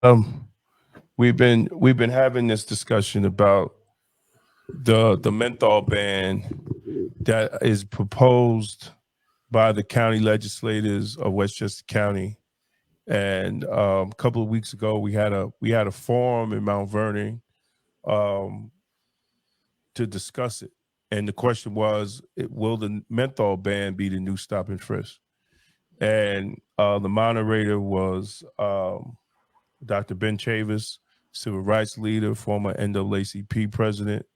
Um, we've been having this discussion about the menthol ban that is proposed by the county legislators of Westchester County. And a couple of weeks ago, we had a forum in Mount Vernon um, to discuss it. And the question was, will the menthol ban be the new stop and frisk? And the moderator was Dr. Ben Chavis, civil rights leader, former NAACP president,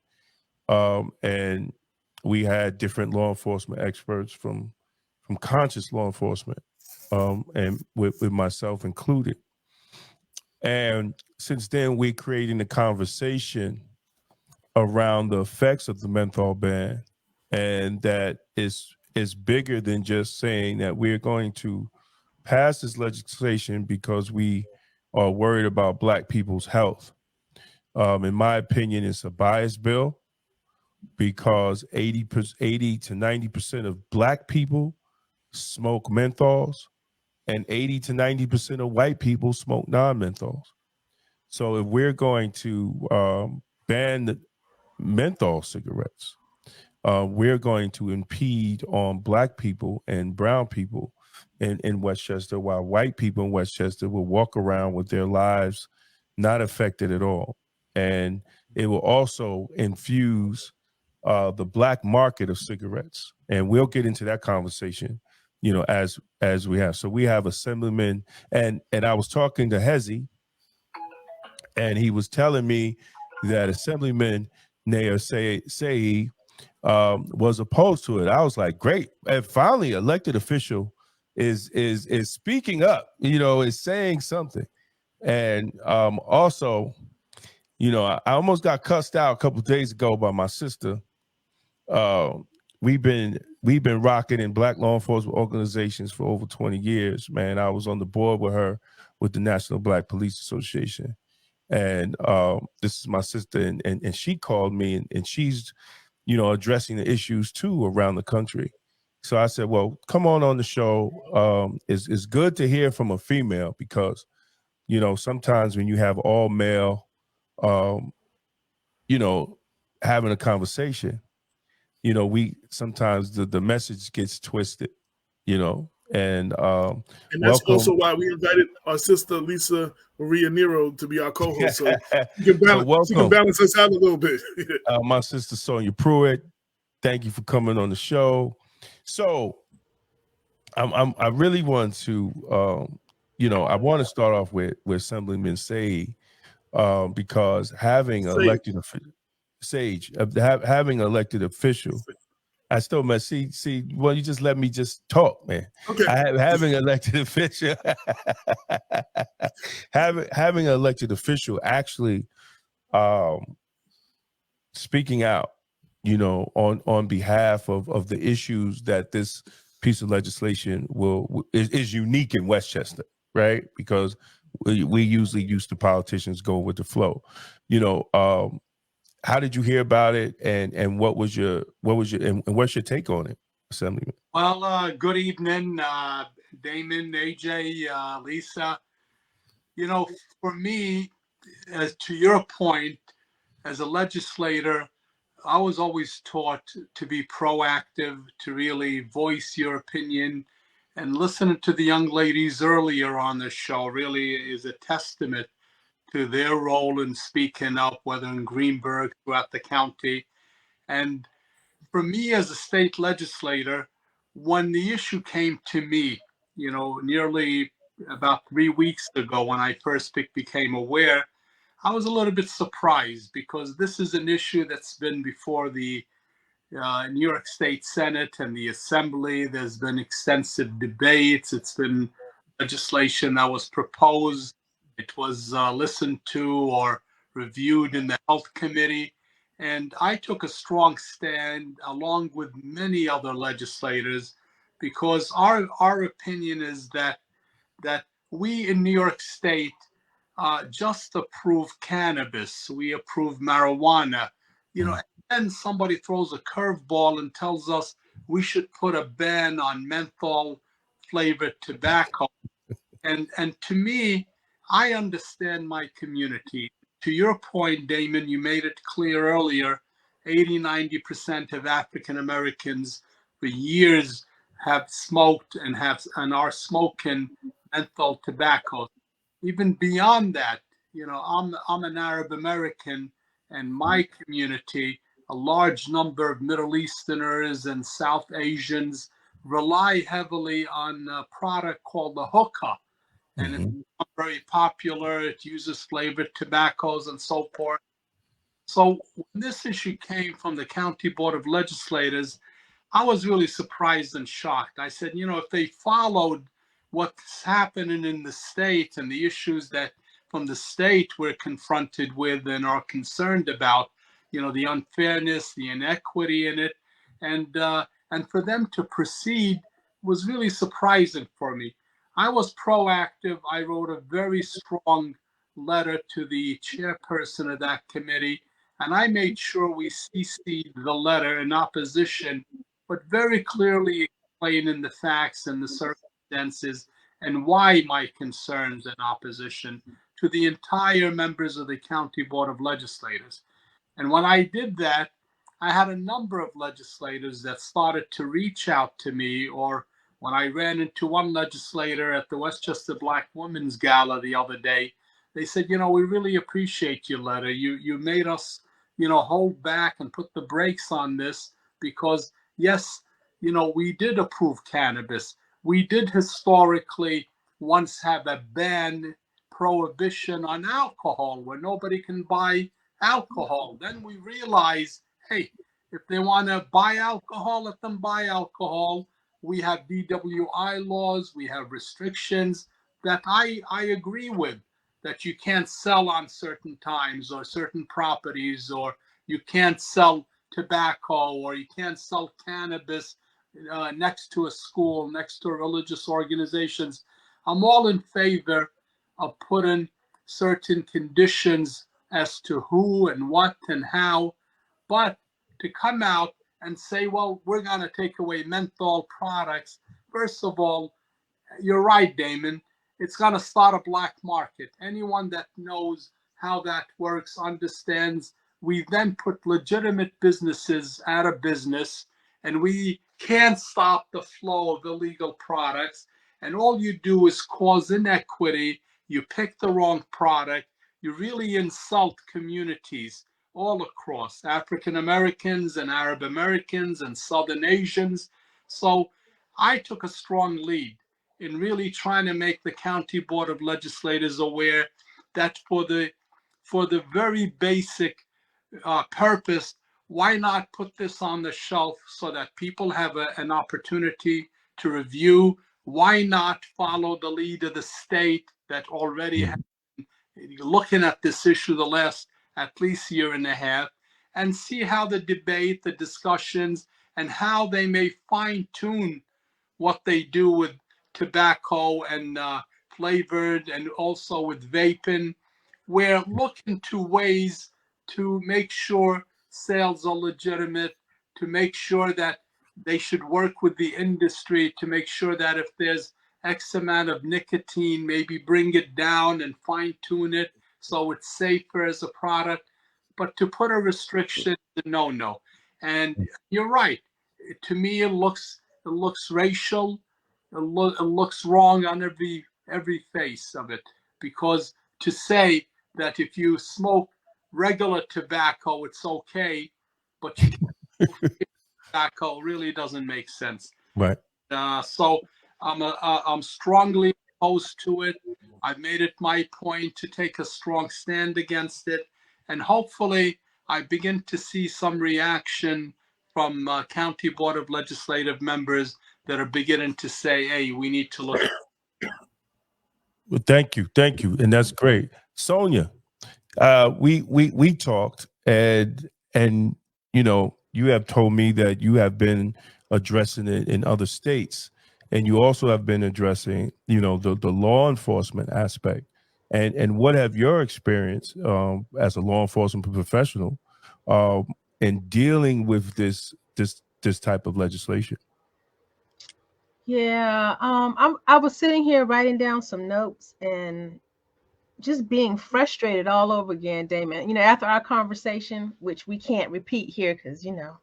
and we had different law enforcement experts from conscious law enforcement, and with myself included. And since then, we're creating a conversation around the effects of the menthol ban, and that is bigger than just saying that we're going to pass this legislation because we are worried about Black people's health. In my opinion, it's a bias bill because 80 to 90% of Black people smoke menthols, and 80 to 90% of white people smoke non-menthols. So if we're going to ban the menthol cigarettes, we're going to impede on Black people and brown people in Westchester, while white people in Westchester will walk around with their lives not affected at all. And it will also infuse the Black market of cigarettes. And we'll get into that conversation, as we have. So we have Assemblyman, and I was talking to Hezi, and he was telling me that Assemblyman Nadar Sayegh was opposed to it. I was like, great. And finally, elected official is speaking up, is saying something. And also, I almost got cussed out a couple of days ago by my sister. Uh, we've been rocking in Black law enforcement organizations for over 20 years, man. I was on the board with her with the National Black Police Association. And this is my sister, and she called me, and she's, addressing the issues too around the country. So I said, well, come on the show. It's good to hear from a female because, sometimes when you have all male, um, you know, having a conversation, we sometimes the message gets twisted, and And that's also welcome. why we invited our sister Lisa Maria Nero to be our co-host, so So she can welcome, balance us out a little bit. my sister Sonia Pruitt. Thank you for coming on the show. So I really want to, I want to start off with Assemblyman Sayegh, because having elected Sage, having elected official, I still must see. Well, you just let me just talk, man. Okay. Having elected official, having an elected official actually um, speaking out, on behalf of the issues that this piece of legislation is unique in Westchester, right? Because we usually used to politicians going with the flow. How did you hear about it, and and what's your take on it, Assemblyman? Well, good evening, Damon, AJ, Lisa. For me, as to your point, as a legislator, I was always taught to be proactive, to really voice your opinion. And listening to the young ladies earlier on the show really is a testament to their role in speaking up, whether in Greenberg, throughout the county. And for me as a state legislator, when the issue came to me, nearly about 3 weeks ago when I first became aware, I was a little bit surprised because this is an issue that's been before the New York State Senate and the Assembly. There's been extensive debates. It's been legislation that was proposed. It was listened to or reviewed in the Health Committee. And I took a strong stand along with many other legislators because our opinion is that we in New York State just approve cannabis. We approve marijuana. And then somebody throws a curveball and tells us we should put a ban on menthol flavored tobacco. And to me, I understand my community. To your point, Damon, you made it clear earlier, 80–90% of African Americans for years have smoked and are smoking menthol tobacco. Even beyond that, I'm an Arab American, and my community, a large number of Middle Easterners and South Asians rely heavily on a product called the hookah, and it's very popular. It uses flavored tobaccos and so forth. So when this issue came from the County Board of Legislators, I was really surprised and shocked. I said, if they followed what's happening in the state and the issues that from the state we're confronted with and are concerned about, the unfairness, the inequity in it, and for them to proceed was really surprising for me. I was proactive. I wrote a very strong letter to the chairperson of that committee, and I made sure we CC'd the letter in opposition, but very clearly explaining the facts and the circumstances and why my concerns in opposition to the entire members of the County Board of Legislators. And when I did that, I had a number of legislators that started to reach out to me, or when I ran into one legislator at the Westchester Black Women's Gala the other day, they said, we really appreciate your letter. You made us, hold back and put the brakes on this because, yes, we did approve cannabis. We did historically once have a ban, prohibition on alcohol where nobody can buy alcohol. Then we realized, hey, if they want to buy alcohol, let them buy alcohol. We have DWI laws, we have restrictions that I agree with, that you can't sell on certain times or certain properties, or you can't sell tobacco, or you can't sell cannabis next to a school, next to religious organizations. I'm all in favor of putting certain conditions as to who and what and how, but to come out and say, well, we're going to take away menthol products. First of all, you're right, Damon. It's going to start a black market. Anyone that knows how that works understands we then put legitimate businesses out of business, and we can't stop the flow of illegal products. And all you do is cause inequity. You pick the wrong product. You really insult communities all across, African Americans and Arab Americans and Southern Asians. So I took a strong lead in really trying to make the County Board of Legislators aware that for the very basic purpose, why not put this on the shelf so that people have an opportunity to review? Why not follow the lead of the state that already has been looking at this issue the last at least year and a half, and see how the debate, the discussions, and how they may fine tune what they do with tobacco and flavored, and also with vaping. We're looking to ways to make sure sales are legitimate, to make sure that they should work with the industry to make sure that if there's X amount of nicotine, maybe bring it down and fine tune it so it's safer as a product. But to put a restriction, no. And you're right. To me, it looks racial. It looks wrong on every face of it, because to say that if you smoke regular tobacco, it's okay, but you can't smoke tobacco really doesn't make sense. Right. So I'm strongly opposed to it. I've made it my point to take a strong stand against it, and hopefully I begin to see some reaction from County Board of Legislative members that are beginning to say, hey, we need to look. Well, thank you, and that's great, Sonia. We talked, and you have told me that you have been addressing it in other states, and you also have been addressing the law enforcement aspect, and what have your experience as a law enforcement professional in dealing with this type of legislation? Yeah, I was sitting here writing down some notes, and just being frustrated all over again, Damon. You know, after our conversation, which we can't repeat here because, you know,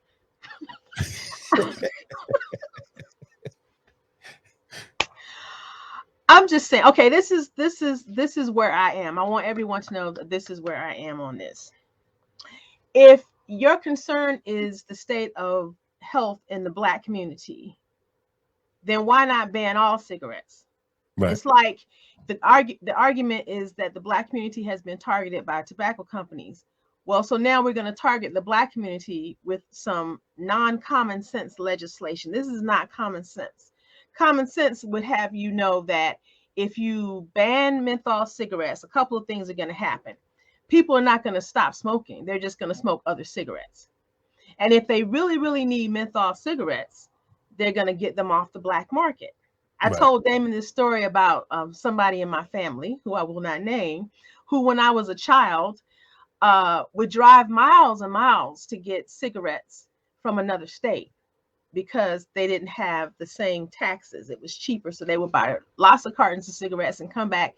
I'm just saying, okay, this is where I am. I want everyone to know that this is where I am on this. If your concern is the state of health in the Black community, then why not ban all cigarettes? Right. It's like the argument is that the Black community has been targeted by tobacco companies. Well, so now we're going to target the Black community with some non-common sense legislation. This is not common sense. Common sense would have you know that if you ban menthol cigarettes, a couple of things are going to happen. People are not going to stop smoking. They're just going to smoke other cigarettes. And if they really, really need menthol cigarettes, they're going to get them off the Black market. I Right. told Damon this story about somebody in my family, who I will not name, who when I was a child would drive miles and miles to get cigarettes from another state because they didn't have the same taxes. It was cheaper. So they would buy lots of cartons of cigarettes and come back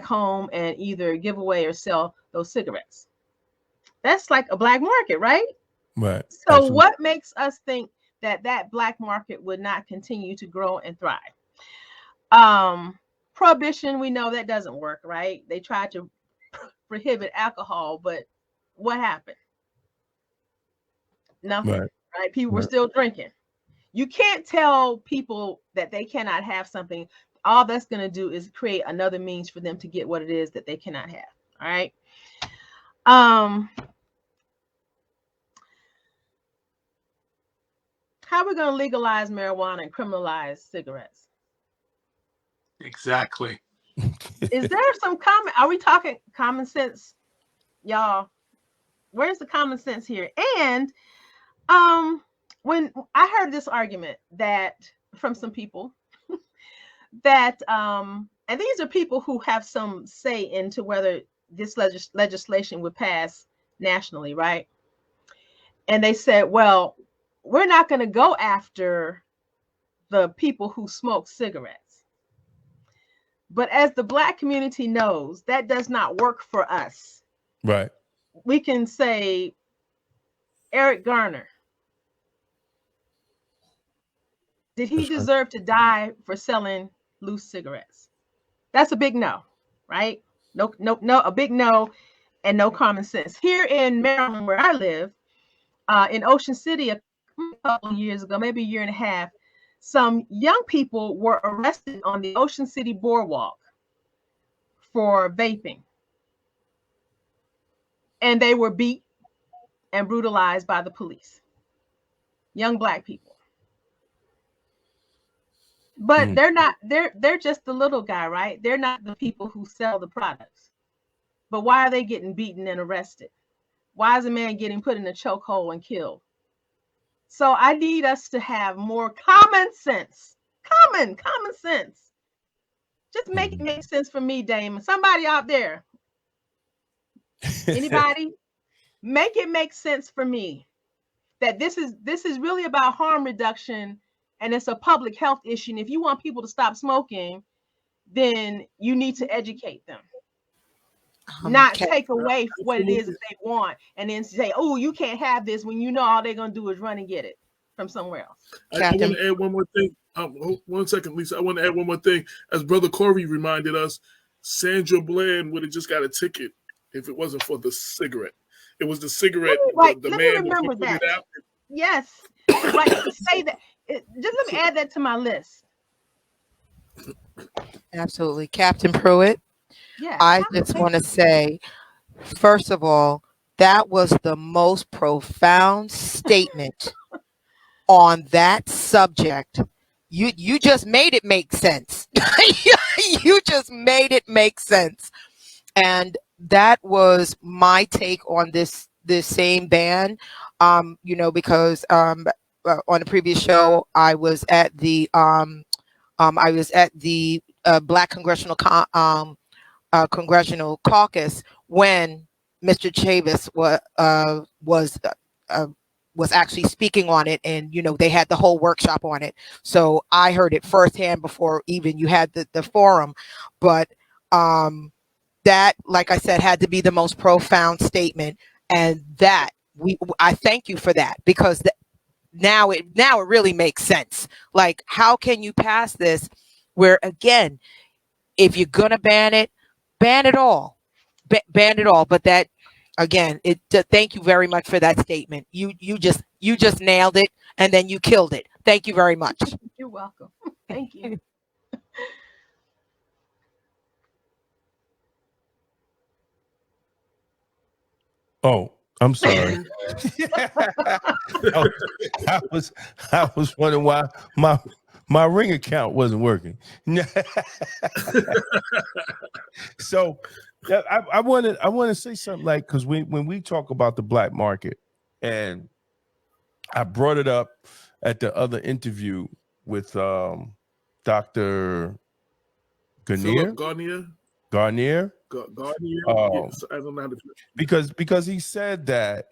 home and either give away or sell those cigarettes. That's like a Black market, right? Right. So Absolutely. what makes us think that Black market would not continue to grow and thrive? Prohibition, we know that doesn't work, right? They tried to prohibit alcohol, but what happened? Nothing, right? People were still drinking. You can't tell people that they cannot have something. All that's going to do is create another means for them to get what it is that they cannot have. All right. How are we going to legalize marijuana and criminalize cigarettes? Exactly. Is there some common? Are we talking common sense, y'all? Where's the common sense here? And when I heard this argument that from some people that and these are people who have some say into whether this legislation would pass nationally, right? And they said, well, we're not going to go after the people who smoke cigarettes. But as the Black community knows, that does not work for us. Right. We can say Eric Garner. Did he deserve to die for selling loose cigarettes? That's a big no, right? No, a big no, and no common sense. Here in Maryland, where I live, in Ocean City, a couple of years ago, maybe a year and a half, some young people were arrested on the Ocean City boardwalk for vaping. And they were beat and brutalized by the police. Young Black people. But they're just the little guy, right? They're not the people who sell the products. But why are they getting beaten and arrested? Why is a man getting put in a chokehold and killed? So I need us to have more common sense. Common sense. Just make it make sense for me, Damon. Somebody out there. Anybody? Make it make sense for me. That this is really about harm reduction, and it's a public health issue. And if you want people to stop smoking, then you need to educate them. Not take away what it is that they want and then say, oh, you can't have this, when you know all they're going to do is run and get it from somewhere else. I want to add one more thing. 1 second, Lisa. I want to add one more thing. As Brother Corey reminded us, Sandra Bland would have just got a ticket if it wasn't for the cigarette. It was the cigarette. Right. The Let man me remember that. It out. Yes. Right. Say that. Just let me add that to my list. Absolutely. Captain Pruitt, Yeah. I just want to say, first of all, that was the most profound statement on that subject. You just made it make sense. You just made it make sense. And that was my take on this same ban. Because on the previous show, I was at the Black Congressional Caucus when Mr. Chavis was actually speaking on it, and they had the whole workshop on it. So I heard it firsthand before even you had the forum. But that, like I said, had to be the most profound statement. And that I thank you for that, because now it really makes sense. Like, how can you pass this where, again, if you're gonna ban it all, ban it all. But that, again, thank you very much for that statement. You just nailed it, and then you killed it. Thank you very much. You're welcome. Thank you. Oh, I'm sorry. I was wondering why my ring account wasn't working. So I want to say something, like, because when we talk about the black market, and I brought it up at the other interview with Dr. Philip Garnier. Garnier. Um, I don't know how to. because he said that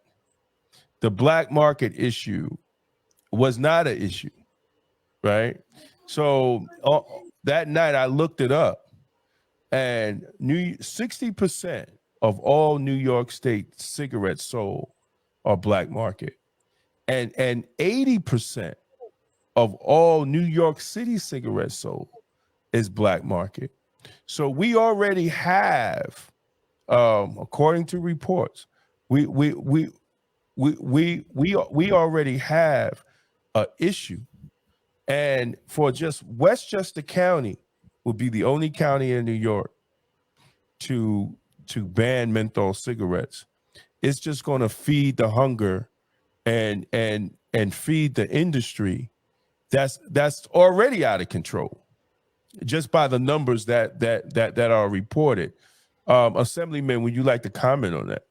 the black market issue was not an issue, right? So that night I looked it up, and 60% of all New York State cigarettes sold are black market, and 80% of all New York City cigarettes sold is black market. So we already have, according to reports, we already have an issue. And for just Westchester County would be the only county in New York to ban menthol cigarettes. It's just going to feed the hunger and feed the industry that's already out of control, just by the numbers that are reported. Assemblyman, would you like to comment on that?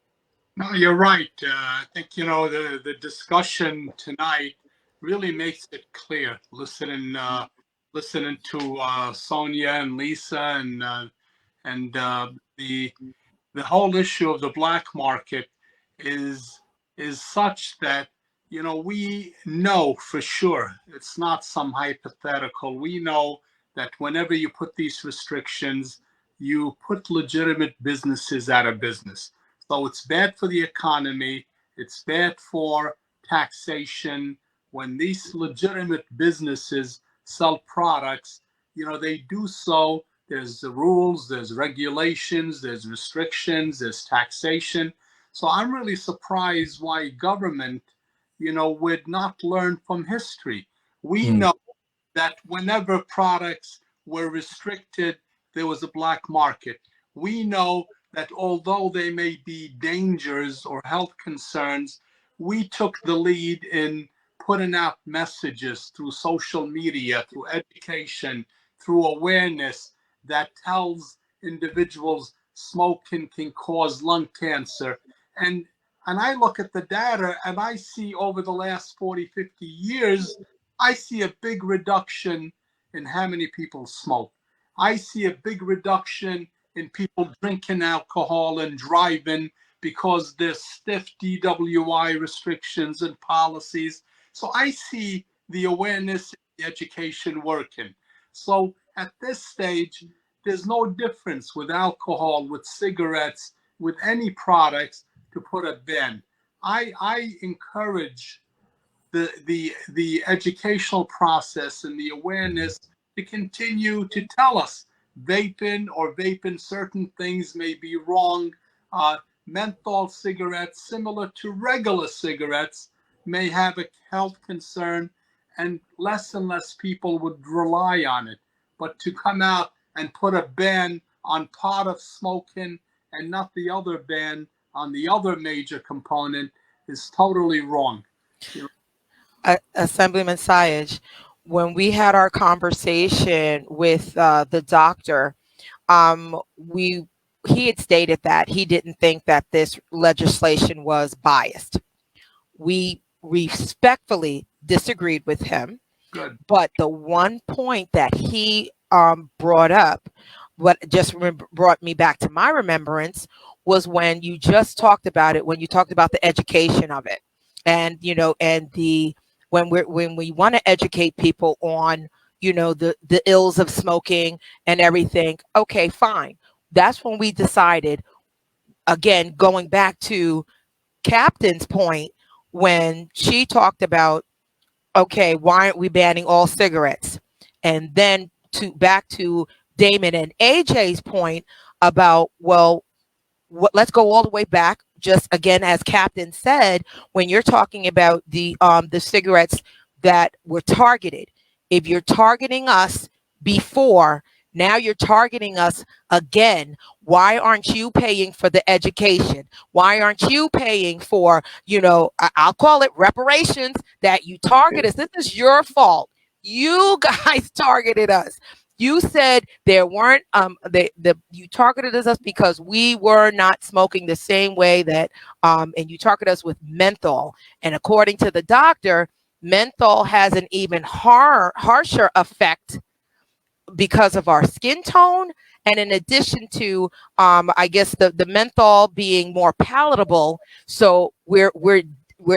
No, you're right. I think, the discussion tonight really makes it clear. Listening to Sonia and Lisa, and the whole issue of the black market is such that, we know for sure, it's not some hypothetical. We know that whenever you put these restrictions, you put legitimate businesses out of business. So it's bad for the economy. It's bad for taxation. When these legitimate businesses sell products, they do so. There's the rules, there's regulations, there's restrictions, there's taxation. So I'm really surprised why government, would not learn from history. We know that whenever products were restricted, there was a black market. We know that although they may be dangers or health concerns, we took the lead in putting out messages through social media, through education, through awareness that tells individuals smoking can cause lung cancer. And I look at the data and I see over the last 40, 50 years, I see a big reduction in how many people smoke. I see a big reduction in people drinking alcohol and driving because there's stiff DWI restrictions and policies. So I see the awareness, the education working. So at this stage, there's no difference with alcohol, with cigarettes, with any products to put a ban. I encourage the educational process and the awareness to continue to tell us vaping certain things may be wrong. Menthol cigarettes, similar to regular cigarettes, may have a health concern, and less people would rely on it. But to come out and put a ban on part of smoking and not the other ban on the other major component is totally wrong. Assemblyman Sayegh, when we had our conversation with the doctor, he had stated that he didn't think that this legislation was biased. We respectfully disagreed with him. Good. But the one point that he brought up, what just brought me back to my remembrance, was when you just talked about it, when you talked about the education of it. And, and when we want to educate people on, the ills of smoking and everything, okay, fine. that's when we decided, again, going back to Captain's point, when she talked about, okay, why aren't we banning all cigarettes? And then back to Damon and AJ's point about, well, let's go all the way back. Just again, as Captain said, when you're talking about the cigarettes that were targeted, if you're targeting us before, now you're targeting us again. Why aren't you paying for the education? Why aren't you paying for, I'll call it reparations, that you target us? This is your fault. You guys targeted us. You said there weren't you targeted us because we were not smoking the same way that and you targeted us with menthol. And according to the doctor, menthol has an even harsher effect because of our skin tone, and in addition to I guess the menthol being more palatable, so we're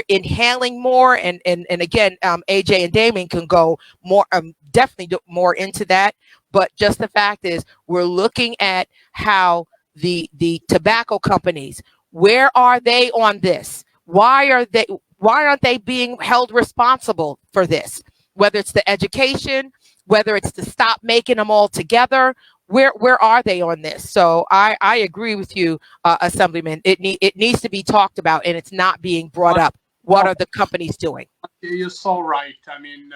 inhaling more, and again, AJ and Damien can go more definitely more into that. But just the fact is, we're looking at how the tobacco companies, where are they on this? Why aren't they being held responsible for this? Whether it's the education, whether it's to stop making them all together, where are they on this? So I agree with you, Assemblyman. It needs to be talked about, and it's not being brought up. What are the companies doing? You're so right. I mean,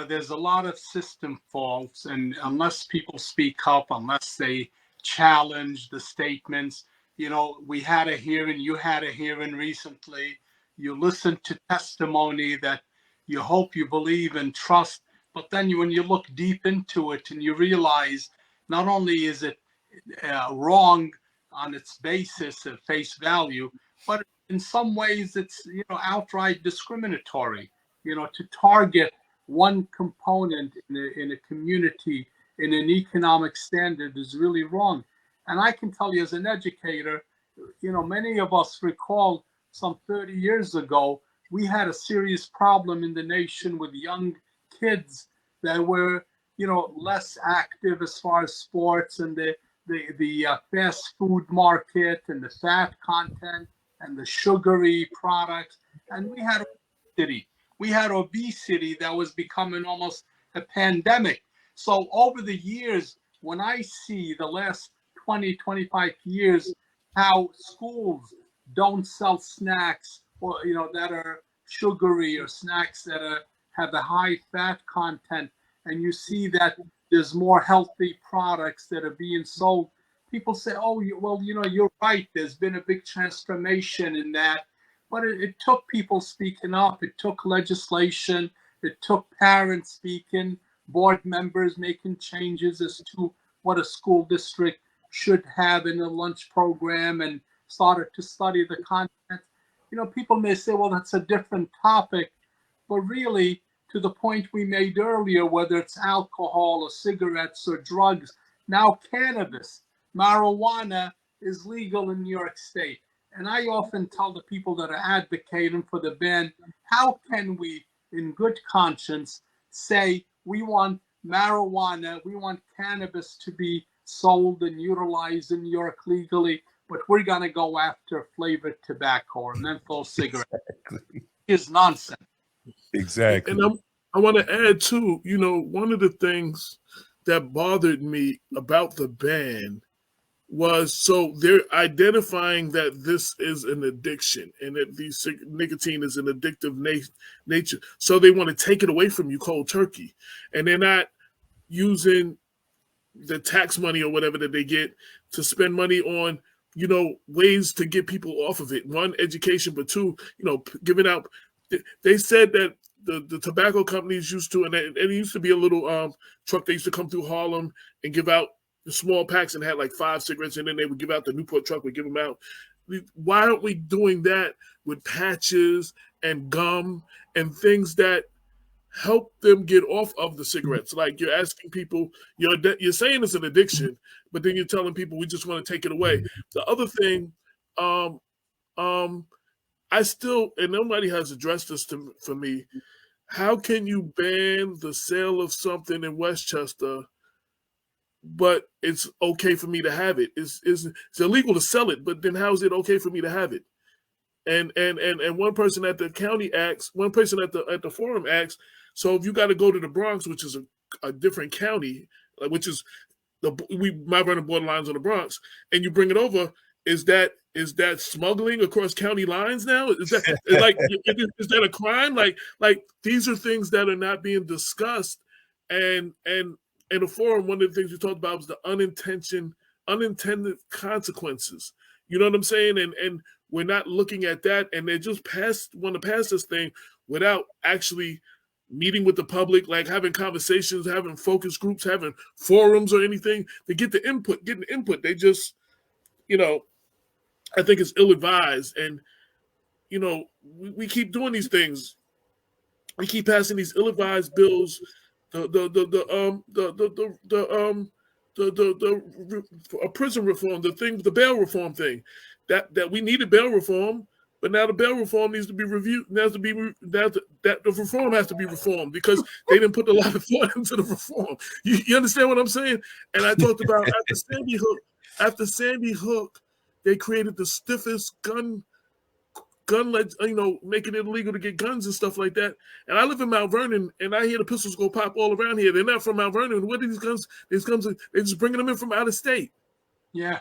there's a lot of system faults, and unless people speak up, unless they challenge the statements, we had a hearing, you had a hearing recently. You listen to testimony that you hope, you believe, and trust, but then when you look deep into it and you realize not only is it wrong on its basis at face value, but in some ways it's outright discriminatory. To target one component in a community in an economic standard is really wrong. And I can tell you, as an educator, many of us recall some 30 years ago, we had a serious problem in the nation with young kids that were less active as far as sports, and the fast food market and the fat content and the sugary products. And we had obesity that was becoming almost a pandemic. So over the years, when I see the last 20-25 years how schools don't sell snacks, or that are sugary, or snacks that have a high fat content, and you see that there's more healthy products that are being sold, people say, oh, well, you're right, there's been a big transformation in that. But it took people speaking up, it took legislation, it took parents speaking, board members making changes as to what a school district should have in a lunch program, and started to study the content. People may say, well, that's a different topic, but really, to the point we made earlier, whether it's alcohol or cigarettes or drugs, now cannabis, marijuana is legal in New York State. And I often tell the people that are advocating for the ban, how can we, in good conscience, say we want marijuana, we want cannabis to be sold and utilized in New York legally, but we're going to go after flavored tobacco or menthol cigarettes? Exactly. It's nonsense. Exactly. And I want to add too, one of the things that bothered me about the ban was, so they're identifying that this is an addiction and that nicotine is an addictive nature. So they want to take it away from you cold turkey. And they're not using the tax money or whatever that they get to spend money on, ways to get people off of it. One, education, but two, giving out. They said that the tobacco companies used to, and it used to be a little truck that used to come through Harlem and give out the small packs, and had like 5 cigarettes, and then they would give out, the Newport truck would give them out. Why aren't we doing that with patches and gum and things that help them get off of the cigarettes? Like, you're asking people, you're saying it's an addiction, but then you're telling people we just want to take it away. The other thing, I still, and nobody has addressed this for me, how can you ban the sale of something in Westchester but it's okay for me to have it. It's illegal to sell it, but then how is it okay for me to have it? And one person at the county asks, one person at the forum asks, so if you got to go to the Bronx, which is a different county, which is my running borderlines on the Bronx, and you bring it over, is that smuggling across county lines now? Is that is that a crime? Like these are things that are not being discussed, and in the forum, one of the things we talked about was the unintended consequences. You know what I'm saying? And we're not looking at that, and they just want to pass this thing without actually meeting with the public, like having conversations, having focus groups, having forums or anything to get the input, getting the input. They just, I think it's ill-advised. And, we keep doing these things. We keep passing these ill-advised bills, the prison reform, the bail reform thing, that we needed bail reform, but now the bail reform needs to be reviewed. That the reform has to be reformed because they didn't put a lot of thought into the reform. You understand what I'm saying? And I talked about after Sandy Hook, they created the stiffest gun, making it illegal to get guns and stuff like that. And I live in Mount Vernon, and I hear the pistols go pop all around here. They're not from Mount Vernon. What are these guns? These guns, they're just bringing them in from out of state. Yeah.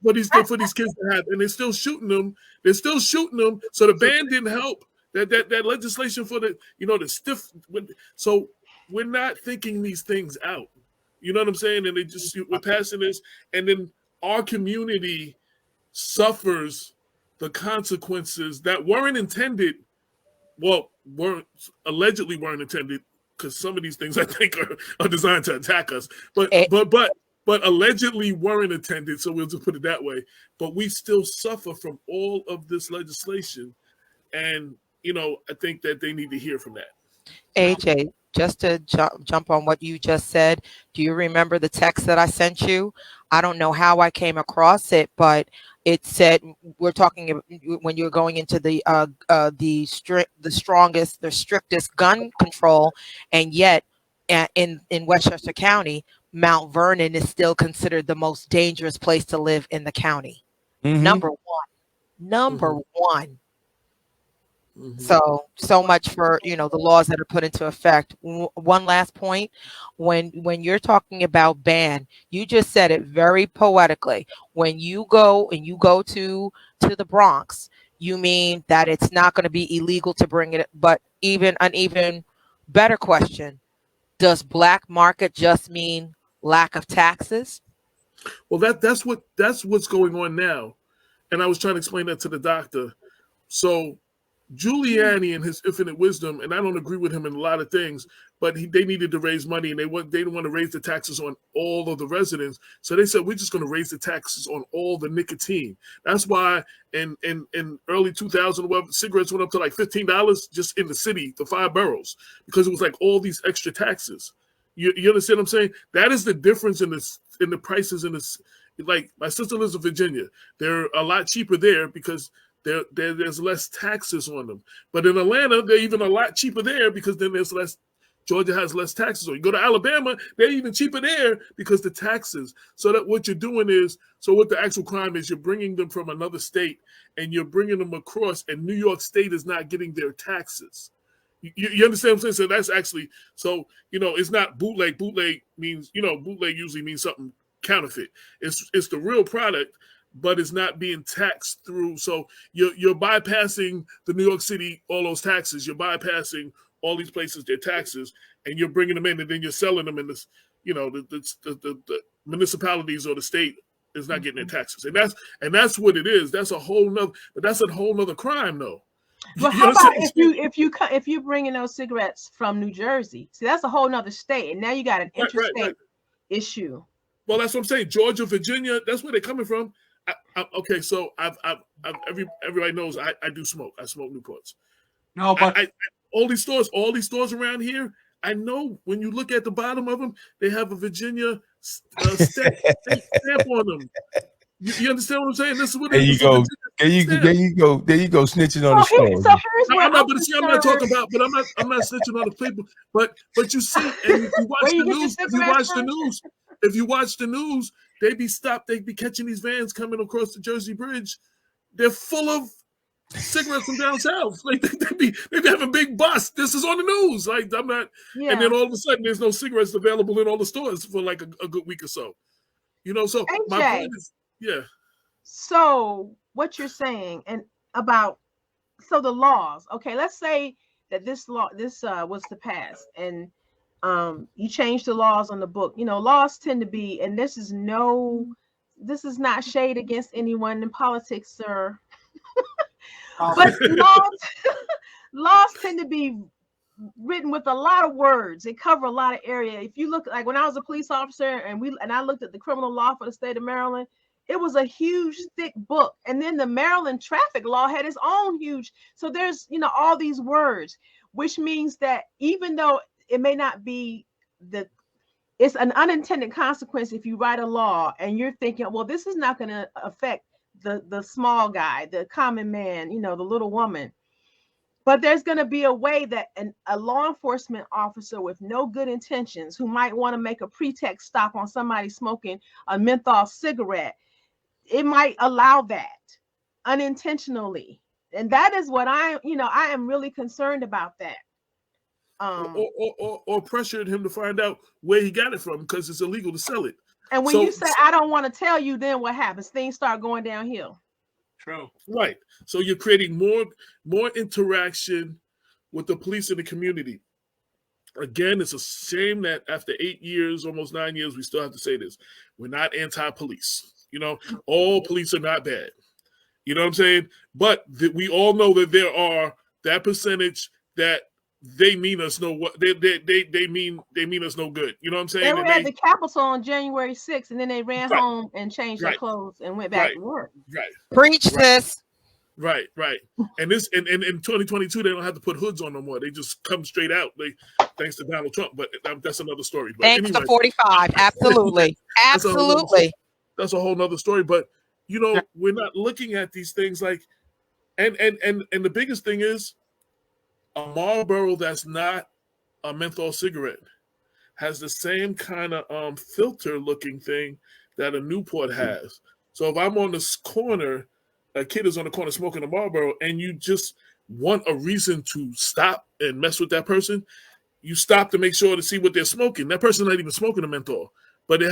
For these kids to have, and they're still shooting them. So the ban didn't help. That legislation for the the stiff. So we're not thinking these things out. You know what I'm saying? And we're passing this, and then our community suffers the consequences that weren't intended. Well, allegedly weren't intended, because some of these things I think are designed to attack us. But allegedly weren't intended, so we'll just put it that way. But we still suffer from all of this legislation, and I think that they need to hear from that. AJ, just to jump on what you just said, do you remember the text that I sent you? I don't know how I came across it, but it said we're talking when you're going into the strictest gun control, and yet in Westchester County, Mount Vernon is still considered the most dangerous place to live in the county. Mm-hmm. Number one. Mm-hmm. So much for the laws that are put into effect. One last point, when you're talking about ban, you just said it very poetically. When you go to the Bronx, you mean that it's not going to be illegal to bring it. But an even better question: does black market just mean lack of taxes? Well, that's what's going on now, and I was trying to explain that to the doctor. So Giuliani and his infinite wisdom, and I don't agree with him in a lot of things, but they needed to raise money, and they didn't want to raise the taxes on all of the residents. So they said, we're just going to raise the taxes on all the nicotine. That's why in early 2011, cigarettes went up to like $15 just in the city, the 5 boroughs, because it was like all these extra taxes. You understand what I'm saying? That is the difference in the prices in this. Like my sister lives in Virginia. They're a lot cheaper there because there's less taxes on them. But in Atlanta, they're even a lot cheaper there because then there's less. Georgia has less taxes. Or you go to Alabama, they're even cheaper there because the taxes. So that what you're doing is, what the actual crime is, you're bringing them from another state and you're bringing them across, and New York State is not getting their taxes. You understand what I'm saying? So that's actually, it's not bootleg. Bootleg means, bootleg usually means something counterfeit. It's the real product, but it's not being taxed through. So you're bypassing the New York City, all those taxes. You're bypassing all these places, their taxes, and you're bringing them in, and then you're selling them in this, the municipalities or the state is not getting their taxes. And that's what it is. That's a whole nother crime though. But how about if you bring in those cigarettes from New Jersey? See, that's a whole nother state, and now you got an interstate issue. Well, that's what I'm saying. Georgia, Virginia, that's where they're coming from. Okay, so everybody knows I do smoke. I smoke Newports. No, but all these stores around here, I know when you look at the bottom of them, they have a Virginia stamp on them. You understand what I'm saying? This is what there you go, snitching on the store. So here's what I'm not talking about, but I'm not snitching on the people. But you see, and you watch the news. if you watch the news, they be catching these vans coming across the Jersey Bridge. They're full of cigarettes from down south. Like they be having big busts. This is on the news. Like I'm not. Yeah. And then all of a sudden, there's no cigarettes available in all the stores for like a good week or so. So my AJ, point is, yeah. So what you're saying and about the laws. Okay, let's say that this was to pass, and you change the laws on the book. Laws tend to be, and this is not shade against anyone in politics, sir. But laws tend to be written with a lot of words. They cover a lot of area. If you look, like when I was a police officer and I looked at the criminal law for the state of Maryland, it was a huge thick book. And then the Maryland traffic law had its own huge. So there's, all these words, which means that even though it may not be it's an unintended consequence if you write a law and you're thinking, well, this is not going to affect the small guy, the common man, the little woman. But there's going to be a way that a law enforcement officer with no good intentions, who might want to make a pretext stop on somebody smoking a menthol cigarette, it might allow that unintentionally. And that is what I am really concerned about that. Or pressured him to find out where he got it from because it's illegal to sell it. And when you say, I don't want to tell you, then what happens? Things start going downhill. True. Right. So you're creating more interaction with the police in the community. Again, it's a shame that after 8 years, almost 9 years, we still have to say this. We're not anti-police. All police are not bad. You know what I'm saying? But we all know that there are that percentage that they mean us no what they mean us no good. You know what I'm saying? They were at the Capitol on January 6th, and then they ran home and changed their clothes and went back to work. Right. Preach this. Right. And this and in 2022 they don't have to put hoods on no more. They just come straight out. Thanks to Donald Trump, but that's another story. But thanks to 45. Absolutely. Absolutely. That's a whole nother story. But we're not looking at these things like and the biggest thing is a Marlboro that's not a menthol cigarette has the same kind of filter looking thing that a Newport has. So if I'm on this corner, a kid is on the corner smoking a Marlboro, and you just want a reason to stop and mess with that person, you stop to make sure to see what they're smoking. That person's not even smoking a menthol, but it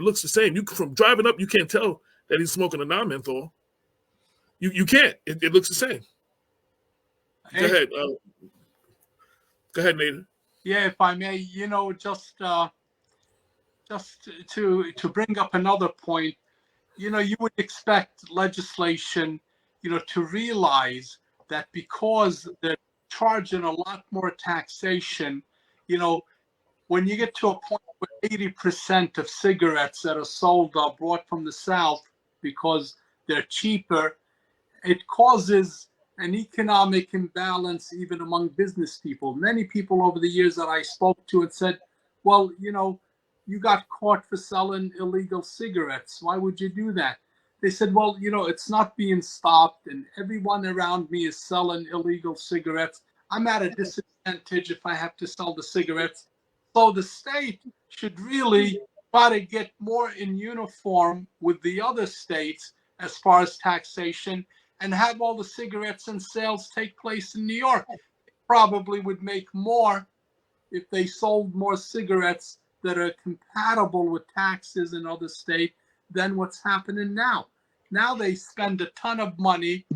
looks the same. You from driving up, you can't tell that he's smoking a non-menthol. You can't. It looks the same. Go ahead. Go ahead, Nathan. Yeah, if I may, just to bring up another point, you would expect legislation, to realize that because they're charging a lot more taxation, when you get to a point where 80% of cigarettes that are sold are brought from the South because they're cheaper, it causes an economic imbalance even among business people. Many people over the years that I spoke to and said, well, you got caught for selling illegal cigarettes. Why would you do that? They said, well, it's not being stopped and everyone around me is selling illegal cigarettes. I'm at a disadvantage if I have to sell the cigarettes. So the state should really try to get more in uniform with the other states as far as taxation and have all the cigarettes and sales take place in New York. It probably would make more if they sold more cigarettes that are compatible with taxes in other states than what's happening now. Now they spend a ton of money,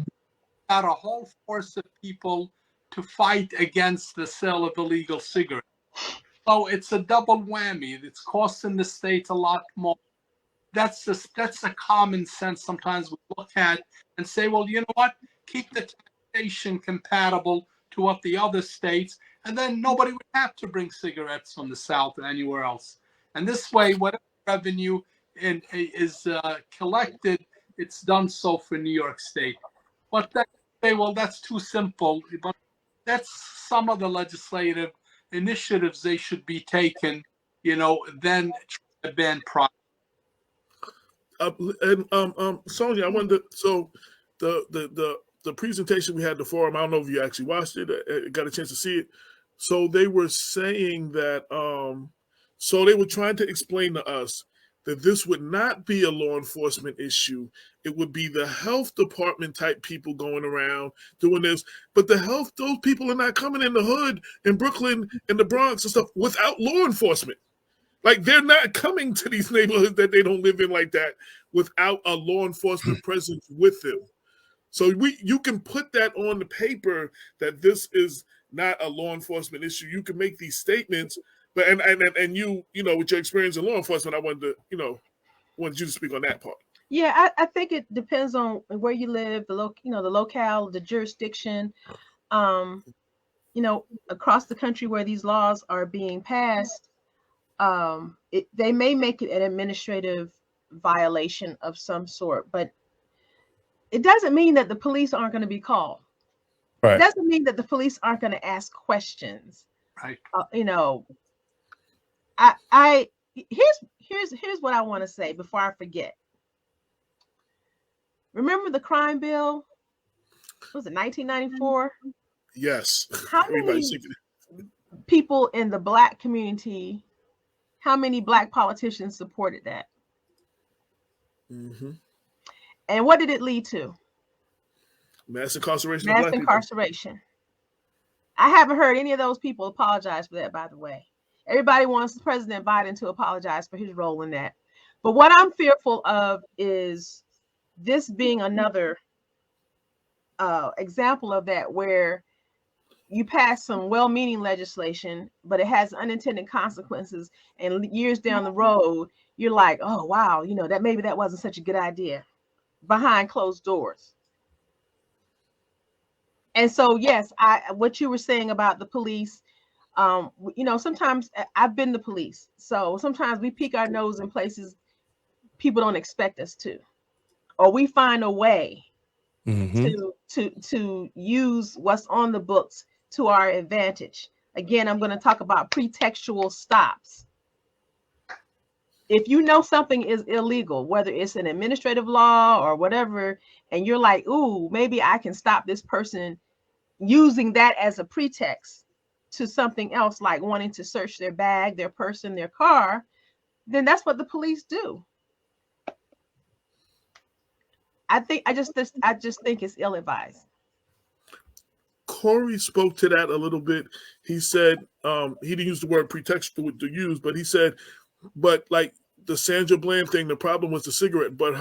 got a whole force of people to fight against the sale of illegal cigarettes. So it's a double whammy. It's costing the state a lot more. That's the common sense sometimes we look at and say, well, you know what? Keep the taxation compatible to what the other states, and then nobody would have to bring cigarettes from the South or anywhere else. And this way, whatever revenue is collected, it's done so for New York State. But they say, well, that's too simple. But that's some of the legislative initiatives they should be taken, then try to ban product. Sonia, I wonder. So, the presentation we had, the forum. I don't know if you actually watched it. Got a chance to see it. So they were saying that So they were trying to explain to us that this would not be a law enforcement issue. It would be the health department type people going around doing this. But those people are not coming in the hood in Brooklyn and the Bronx and stuff without law enforcement. Like, they're not coming to these neighborhoods that they don't live in like that without a law enforcement presence with them. So you can put that on the paper that this is not a law enforcement issue. You can make these statements, but and you know, with your experience in law enforcement, I wanted you to speak on that part. Yeah, I think it depends on where you live, the locale, the jurisdiction. Across the country where these laws are being passed, they may make it an administrative violation of some sort, but it doesn't mean that the police aren't going to be called. Right. It doesn't mean that the police aren't going to ask questions. Right. Here's what I want to say before I forget. Remember the crime bill? Was it 1994? Yes. How many people in the Black community, how many Black politicians supported that? Mm-hmm. And what did it lead to? Mass incarceration. Mass incarceration. I haven't heard any of those people apologize for that, by the way. Everybody wants President Biden to apologize for his role in that. But what I'm fearful of is this being another example of that, where you pass some well-meaning legislation, but it has unintended consequences, and years down the road, you're like, oh, wow, that wasn't such a good idea behind closed doors. And so, yes, what you were saying about the police, sometimes I've been the police. So sometimes we peek our nose in places people don't expect us to, or we find a way to use what's on the books to our advantage. Again, I'm going to talk about pretextual stops. If you know something is illegal, whether it's an administrative law or whatever, and you're like, ooh, maybe I can stop this person using that as a pretext to something else, like wanting to search their bag, their person, their car, then that's what the police do. I just think it's ill-advised. Corey spoke to that a little bit. He said he didn't use the word pretextual to use, but he said, but like the Sandra Bland thing, the problem was the cigarette. But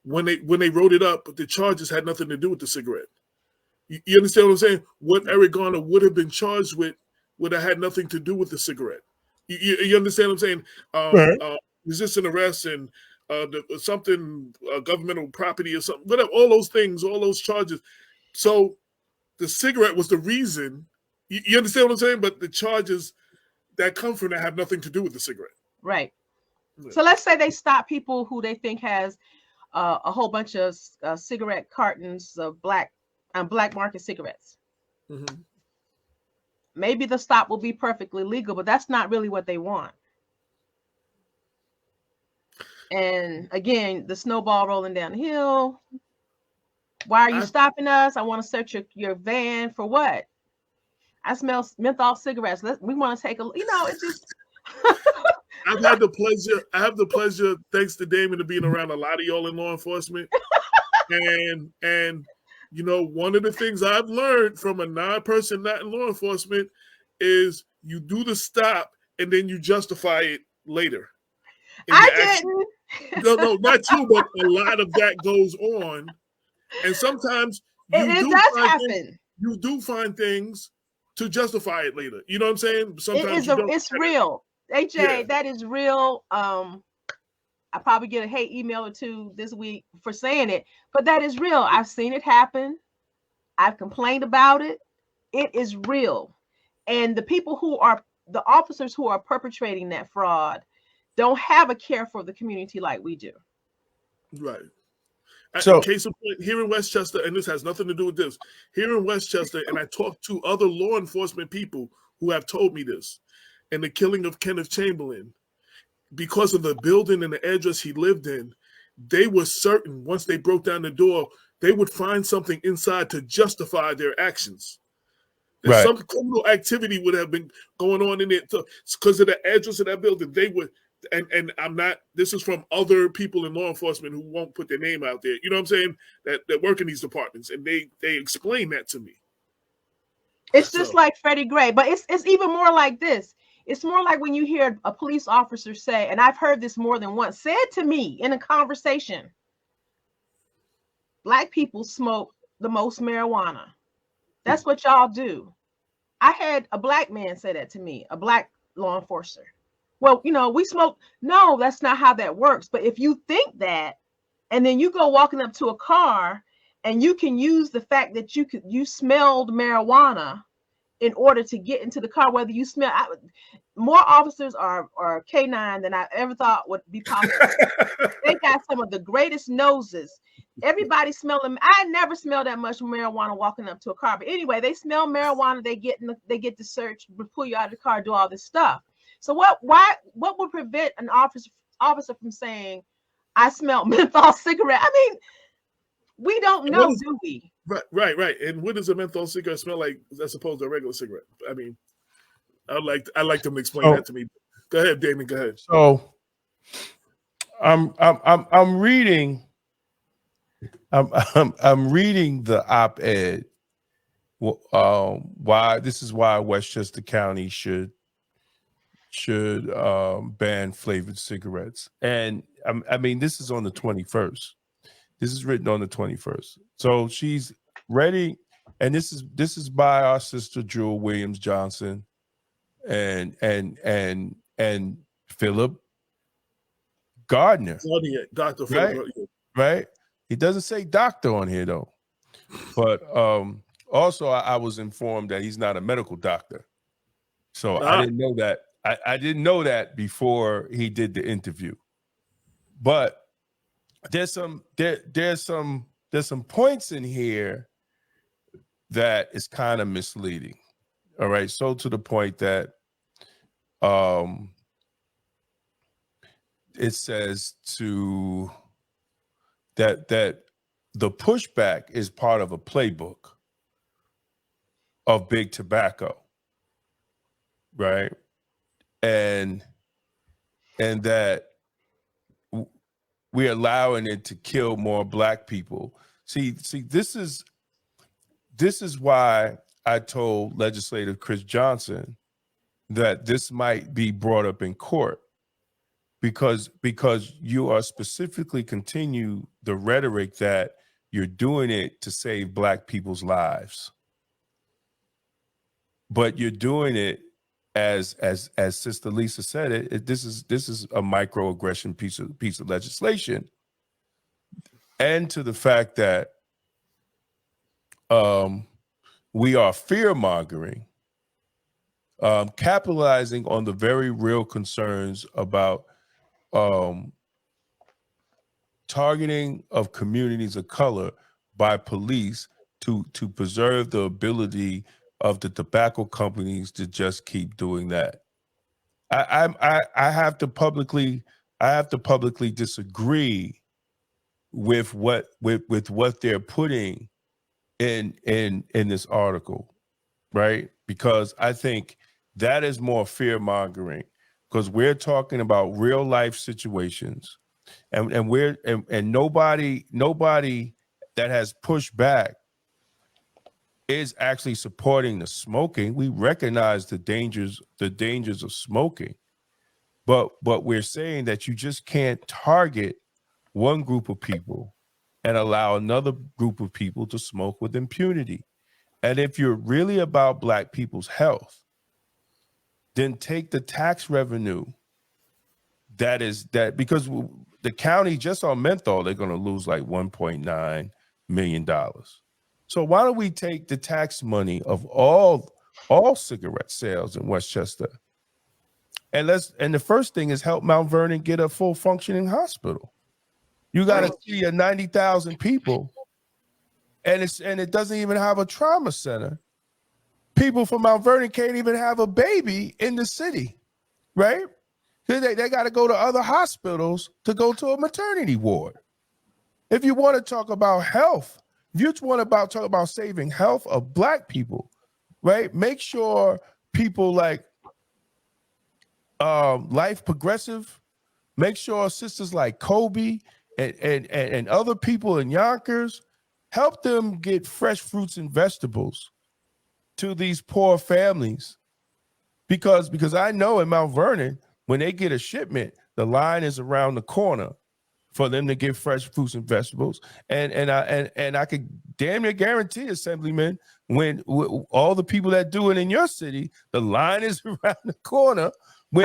when they wrote it up, the charges had nothing to do with the cigarette. You understand what I'm saying? What Eric Garner would have been charged with would have had nothing to do with the cigarette. You understand what I'm saying? Right. Resisting arrest and governmental property or something, whatever, all those things, all those charges. So the cigarette was the reason. You understand what I'm saying? But the charges that come from that have nothing to do with the cigarette. Right. Yeah. So let's say they stop people who they think has a whole bunch of cigarette cartons of black market cigarettes. Mm-hmm. Maybe the stop will be perfectly legal, but that's not really what they want. And again, the snowball rolling down the hill. Why are you stopping us? I want to search your van for what? I smell menthol cigarettes. We want to take it's just. I have the pleasure, thanks to Damon, to being around a lot of y'all in law enforcement. and one of the things I've learned from a non-person not in law enforcement is you do the stop and then you justify it later. I didn't. No, not you, but a lot of that goes on. And sometimes it does happen. You do find things to justify it later. You know what I'm saying? Sometimes it's real. AJ, yeah. That is real. I probably get a hate email or two this week for saying it, but that is real. I've seen it happen. I've complained about it. It is real. And the officers who are perpetrating that fraud don't have a care for the community like we do. Right. So, case of point, here in Westchester, and this has nothing to do with this, here in Westchester, and I talked to other law enforcement people who have told me this, and the killing of Kenneth Chamberlain, because of the building and the address he lived in, they were certain once they broke down the door, they would find something inside to justify their actions. There's Right. some criminal activity would have been going on in it because of the address of that building. They would, and I'm not. This is from other people in law enforcement who won't put their name out there. You know what I'm saying? That work in these departments, and they explain that to me. It's just like Freddie Gray, but it's even more like this. It's more like when you hear a police officer say, and I've heard this more than once, said to me in a conversation, Black people smoke the most marijuana. That's what y'all do. I had a Black man say that to me, a Black law enforcer. Well, we smoke. No, that's not how that works. But if you think that, and then you go walking up to a car and you can use the fact that you smelled marijuana in order to get into the car, whether you smell. More officers are K9 than I ever thought would be possible. They got some of the greatest noses. Everybody smelling. I never smelled that much marijuana walking up to a car. But anyway, they smell marijuana. They get to search, pull you out of the car, do all this stuff. So what would prevent an officer from saying, I smell menthol cigarette? I mean, we don't know, do we? Right. And what does a menthol cigarette smell like as opposed to a regular cigarette? I mean, I'd like them to explain that to me. Go ahead, Damon. Go ahead. So I'm reading the op-ed. Why Westchester County should ban flavored cigarettes. And I mean, this is on the 21st. This is written on the 21st. So she's ready. And this is by our sister Jewel Williams Johnson and Philip Gardner. Dr. Right? Philip. Right? He doesn't say doctor on here though. But also I was informed that he's not a medical doctor. So I didn't know that. I didn't know that before he did the interview. But there's some points in here that is kind of misleading. All right. So to the point that it says that the pushback is part of a playbook of big tobacco. Right. And that we're allowing it to kill more Black people. See, this is why I told legislator Chris Johnson that this might be brought up in court because you are specifically continue the rhetoric that you're doing it to save Black people's lives, but you're doing it as Sister Lisa said this is a microaggression piece of legislation, and to the fact that we are fear mongering, capitalizing on the very real concerns about targeting of communities of color by police to preserve the ability of the tobacco companies to just keep doing that. I have to publicly disagree with what they're putting in this article, right? Because I think that is more fear mongering, because we're talking about real life situations, and nobody that has pushed back is actually supporting the smoking. We recognize the dangers of smoking, but we're saying that you just can't target one group of people and allow another group of people to smoke with impunity. And if you're really about Black people's health, then take the tax revenue that because the county just on menthol, they're going to lose like $1.9 million. So why don't we take the tax money of all cigarette sales in Westchester, and the first thing is help Mount Vernon get a full functioning hospital. You got to see 90,000 people, and it doesn't even have a trauma center. People from Mount Vernon can't even have a baby in the city, right? They got to go to other hospitals to go to a maternity ward. If you want to talk about health, if you want to talk about saving health of Black people, right? Make sure people like Life Progressive, make sure sisters like Kobe and other people in Yonkers, help them get fresh fruits and vegetables to these poor families. Because I know in Mount Vernon, when they get a shipment, the line is around the corner for them to get fresh fruits and vegetables. And I could damn near guarantee, Assemblyman, when all the people that do it in your city, the line is around the corner when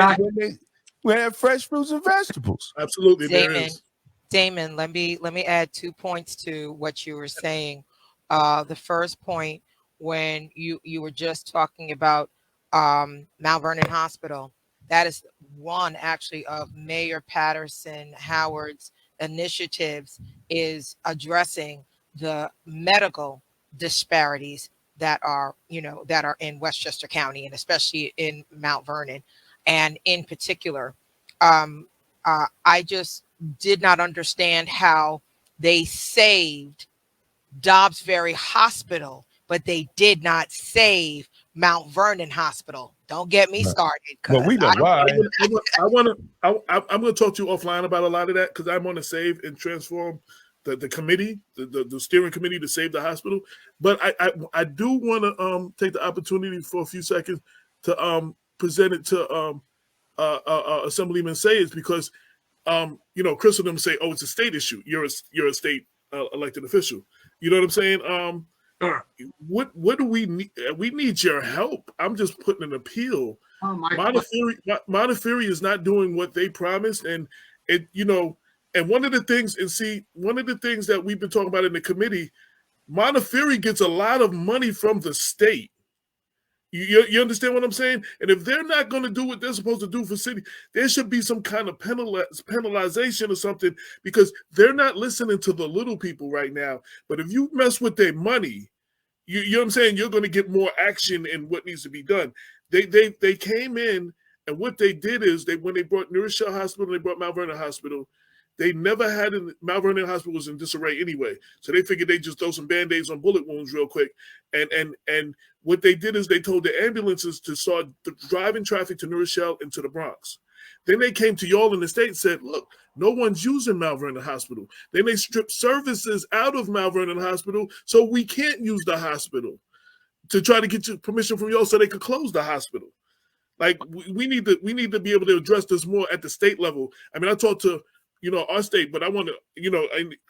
they have fresh fruits and vegetables. Absolutely, there Damon, is. Damon, let me add 2 points to what you were saying. The first point, when you were just talking about Mount Vernon Hospital, that is one actually of Mayor Patterson Howard's initiatives, is addressing the medical disparities that are in Westchester County, and especially in Mount Vernon. And in particular, I just did not understand how they saved Dobbs Ferry Hospital, but they did not save Mount Vernon Hospital. Don't get me started. Well, we know why. I'm going to talk to you offline about a lot of that, because I want to save and transform the committee, the steering committee, to save the hospital. But I do want to take the opportunity for a few seconds to present it to Assemblyman Sayegh, because Chris and them say, "Oh, it's a state issue. You're a state elected official." You know what I'm saying? Sure. What do we need? We need your help. I'm just putting an appeal. Montefiore is not doing what they promised, and one of the things that we've been talking about in the committee, Montefiore gets a lot of money from the state. You understand what I'm saying? And if they're not going to do what they're supposed to do for city, there should be some kind of penalization or something, because they're not listening to the little people right now. But if you mess with their money, you know what I'm saying, you're going to get more action in what needs to be done. They came in, and what they did is, when they brought New Rochelle Hospital, they brought Mount Vernon Hospital. They never had Mount Vernon Hospital was in disarray anyway, so they figured they'd just throw some Band-Aids on bullet wounds real quick. And what they did is they told the ambulances to start driving traffic to New Rochelle and to the Bronx. Then they came to y'all in the state and said, "Look, no one's using Mount Vernon Hospital." Then they stripped services out of Mount Vernon Hospital, so we can't use the hospital, to try to get permission from y'all so they could close the hospital. Like, we need to be able to address this more at the state level. I mean, I talked to our state, but I want to,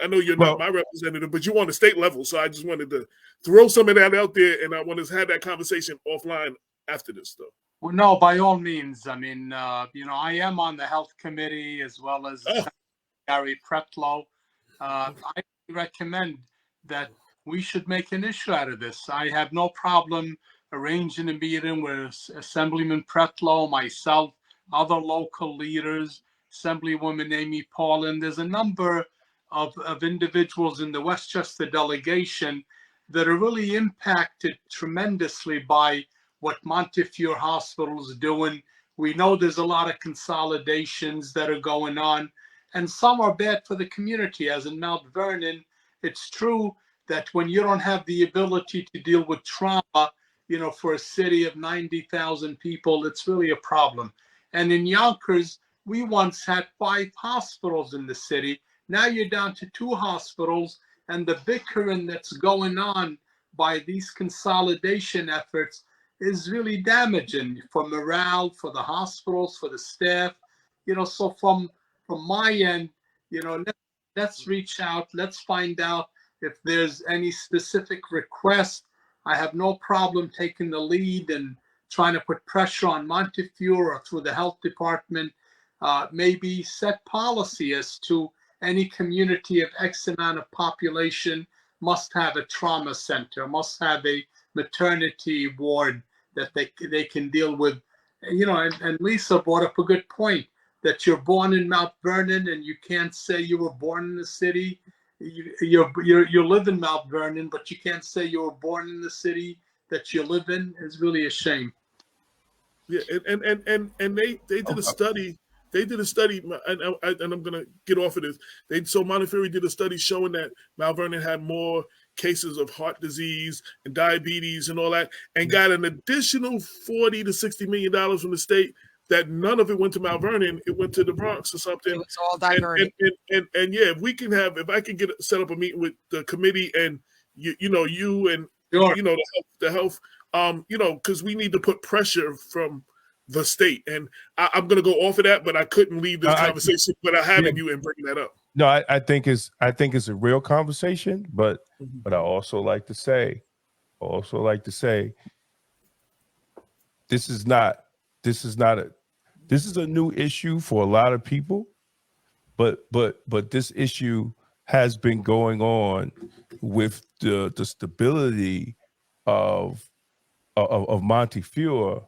I know you're not my representative, but you're on the state level. So I just wanted to throw some of that out there, and I want to have that conversation offline after this, though. Well, no, by all means. I mean, I am on the health committee, as well as Gary Pretlow. I recommend that we should make an issue out of this. I have no problem arranging a meeting with Assemblyman Pretlow, myself, other local leaders, Assemblywoman Amy Paulin. There's a number of individuals in the Westchester delegation that are really impacted tremendously by what Montefiore Hospital is doing. We know there's a lot of consolidations that are going on, and some are bad for the community, as in Mount Vernon. It's true that when you don't have the ability to deal with trauma, for a city of 90,000 people, it's really a problem. And in Yonkers, we once had 5 hospitals in the city. Now you're down to 2 hospitals, and the bickering that's going on by these consolidation efforts is really damaging for morale, for the hospitals, for the staff. So from my end, let's reach out. Let's find out if there's any specific request. I have no problem taking the lead and trying to put pressure on Montefiore or through the health department. Maybe set policy as to any community of X amount of population must have a trauma center, must have a maternity ward that they can deal with. And Lisa brought up a good point, that you're born in Mount Vernon and you can't say you were born in the city. You live in Mount Vernon, but you can't say you were born in the city that you live in. Is really a shame. Yeah, and they did a study. they did a study, and I'm going to get off of this. So Montefiore did a study showing that Mount Vernon had more cases of heart disease and diabetes and all that, and got an additional $40 to $60 million from the state. That none of it went to Mount Vernon, it went to the Bronx or something. It was all diverted. And yeah, if I can set up a meeting with the committee and you and Sure. the health, because we need to put pressure from the state. And I'm going to go off of that, but I couldn't leave this conversation without having you and bringing that up. No, I think it's a real conversation, but I also like to say, this is a new issue for a lot of people, but this issue has been going on with the stability of Montefiore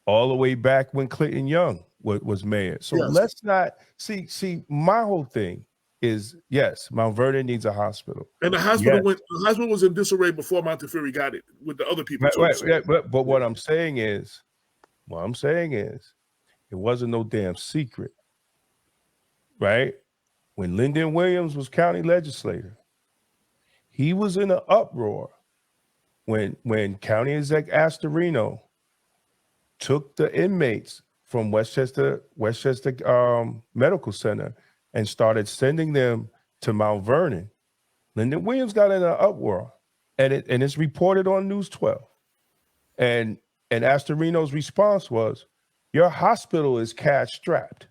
all the way back when Clinton Young was mayor. So let's not see. My whole thing is, yes, Mount Vernon needs a hospital, and the hospital was in disarray before Montefiore got it with the other people. But what I'm saying is, it wasn't no damn secret, right? When Lyndon Williams was county legislator, he was in an uproar when County Exec Astorino took the inmates from Westchester Medical Center and started sending them to Mount Vernon. Lyndon Williams got in an uproar, and it's reported on News 12. And Astorino's response was, "Your hospital is cash strapped."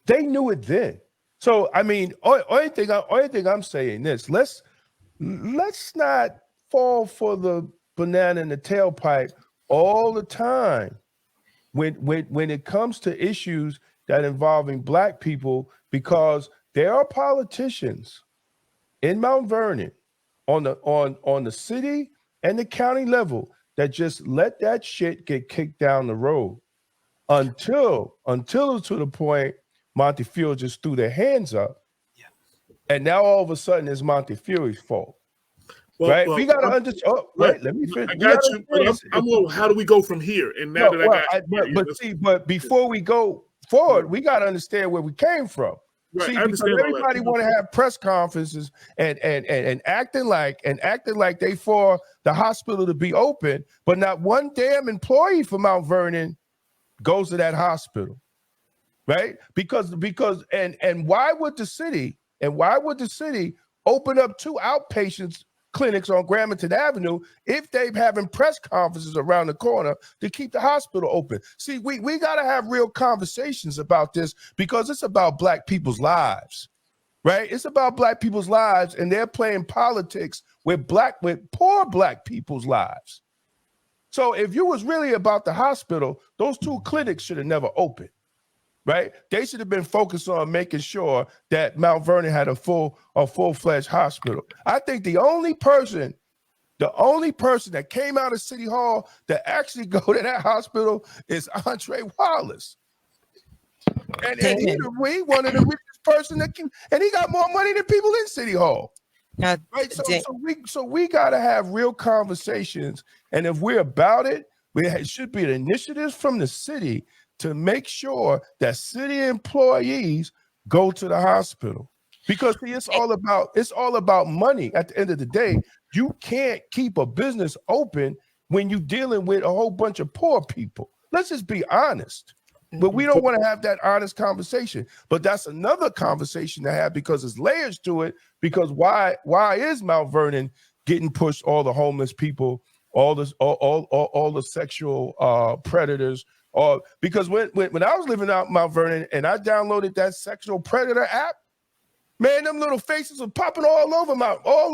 They knew it then. So I mean, only thing I'm saying this: let's not fall for the banana in the tailpipe all the time when it comes to issues that involving Black people, because there are politicians in Mount Vernon on the city and the county level that just let that shit get kicked down the road until to the point Montefiore just threw their hands up, and now all of a sudden it's Montefiore's fault. Right? We gotta understand. Oh, right. Let me finish. I got you. But I'm how do we go from here? And now but before we go forward, we gotta understand where we came from. Right, see, because everybody want to have press conferences and acting like they for the hospital to be open, but not one damn employee from Mount Vernon goes to that hospital, right? Because why would the city open up 2 outpatients clinics on Gramerton Avenue if they're having press conferences around the corner to keep the hospital open? See, we got to have real conversations about this, because it's about Black people's lives, right? It's about Black people's lives, and they're playing politics with poor Black people's lives. So if you was really about the hospital, those 2 clinics should have never opened, right? They should have been focused on making sure that Mount Vernon had a full-fledged hospital. I think the only person that came out of City Hall that actually go to that hospital is Andre Wallace. And he one of the richest person that can, and he got more money than people in City Hall. Now, right? So we got to have real conversations, and if we're about it, it should be an initiative from the city to make sure that city employees go to the hospital, because see, it's all about money. At the end of the day, you can't keep a business open when you're dealing with a whole bunch of poor people. Let's just be honest. But we don't want to have that honest conversation. But that's another conversation to have, because there's layers to it. Because why is Mount Vernon getting pushed? All the homeless people, all the sexual predators. Because when I was living out Mount Vernon and I downloaded that sexual predator app, man, them little faces were popping all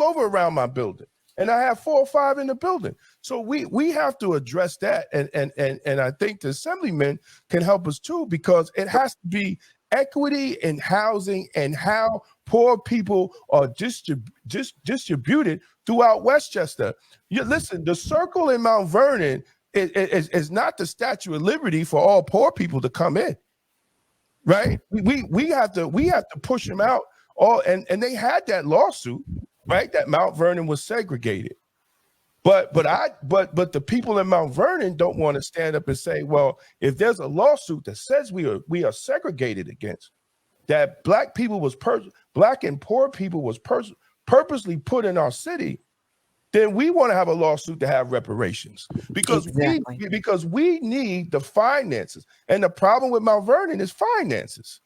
over around my building, and I have 4 or 5 in the building. So we have to address that, and I think the assemblyman can help us too, because it has to be equity in housing and how poor people are distributed throughout Westchester. Listen, the Circle in Mount Vernon is not the Statue of Liberty for all poor people to come in, right? We have to push them out. And they had that lawsuit, right? That Mount Vernon was segregated, But the people in Mount Vernon don't want to stand up and say, well, if there's a lawsuit that says we are segregated against, that black and poor people was purposely put in our city, then we want to have a lawsuit to have reparations because we need the finances. And the problem with Mount Vernon is finances.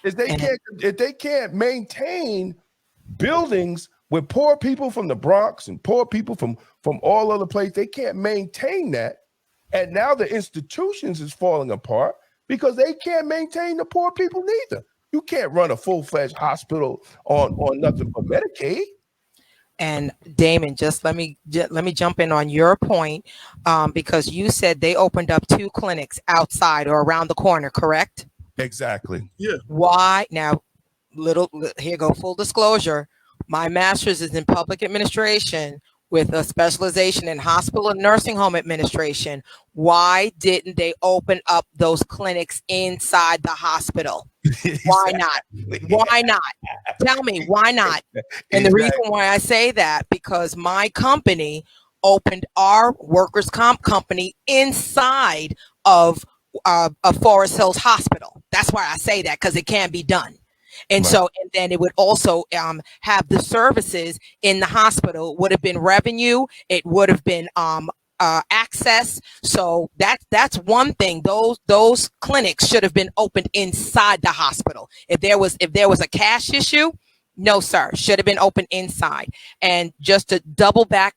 If they can't maintain buildings with poor people from the Bronx and poor people from all other places, they can't maintain that. And now the institutions is falling apart because they can't maintain the poor people neither. You can't run a full-fledged hospital on nothing but Medicaid. And Damon, just let me jump in on your point, because you said they opened up 2 clinics outside or around the corner, correct? Exactly. Yeah. Why now? Here go full disclosure. My master's is in public administration with a specialization in hospital and nursing home administration. Why didn't they open up those clinics inside the hospital? Why not? Why not? Tell me, why not? And the reason why I say that, because my company opened our workers' comp company inside of Forest Hills Hospital. That's why I say that, because it can be done. And so, and then it would also have the services in the hospital, would have been revenue. It would have been access. So that's one thing. Those clinics should have been opened inside the hospital. If there was a cash issue, no, sir, should have been opened inside. And just to double back,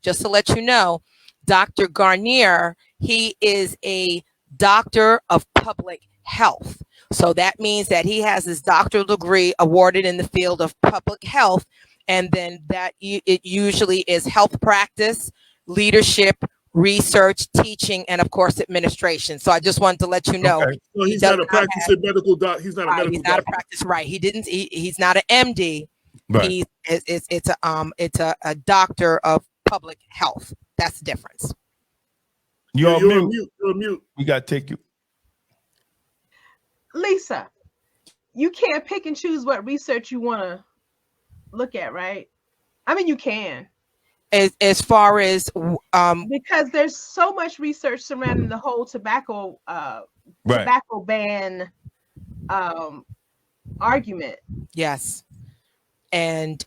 just to let you know, Dr. Garnier, he is a doctor of public health. So that means that he has his doctoral degree awarded in the field of public health. And then it usually is health practice, leadership, research, teaching, and of course, administration. So I just wanted to let you know. Okay. So he's not a practicing medical doctor. He's not a medical doctor. He's not a practice, right. He's not an MD. Right. It's a doctor of public health. That's the difference. You're on mute. You're on mute. We got to take you. Lisa, you can't pick and choose what research you want to look at, right? I mean, you can. As far as because there's so much research surrounding the whole tobacco ban argument. Yes. And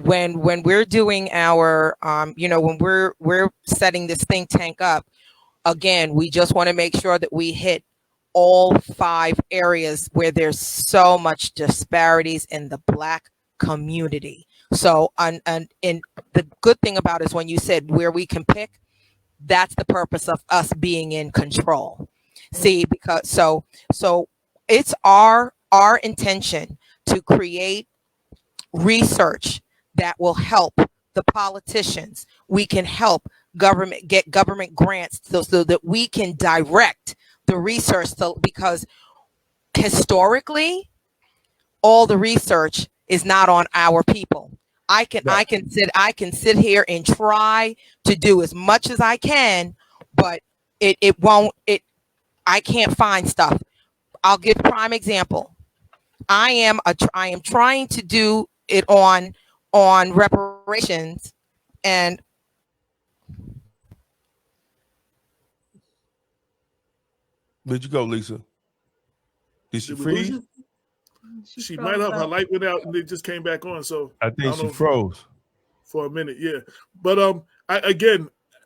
when we're doing our when we're setting this think tank up, again, we just want to make sure that we hit all 5 areas where there's so much disparities in the Black community. So, and the good thing about it is when you said where we can pick, that's the purpose of us being in control. See, because so it's our intention to create research that will help the politicians. We can help get government grants so that we can direct the research. So, because historically, all the research is not on our people. I can sit here and try to do as much as I can, but I can't find stuff. I'll give a prime example. I am trying to do it on reparations, and where'd you go, Lisa? Did she freeze? She might have. Her light went out and it just came back on. So I think she froze for a minute. Yeah, but I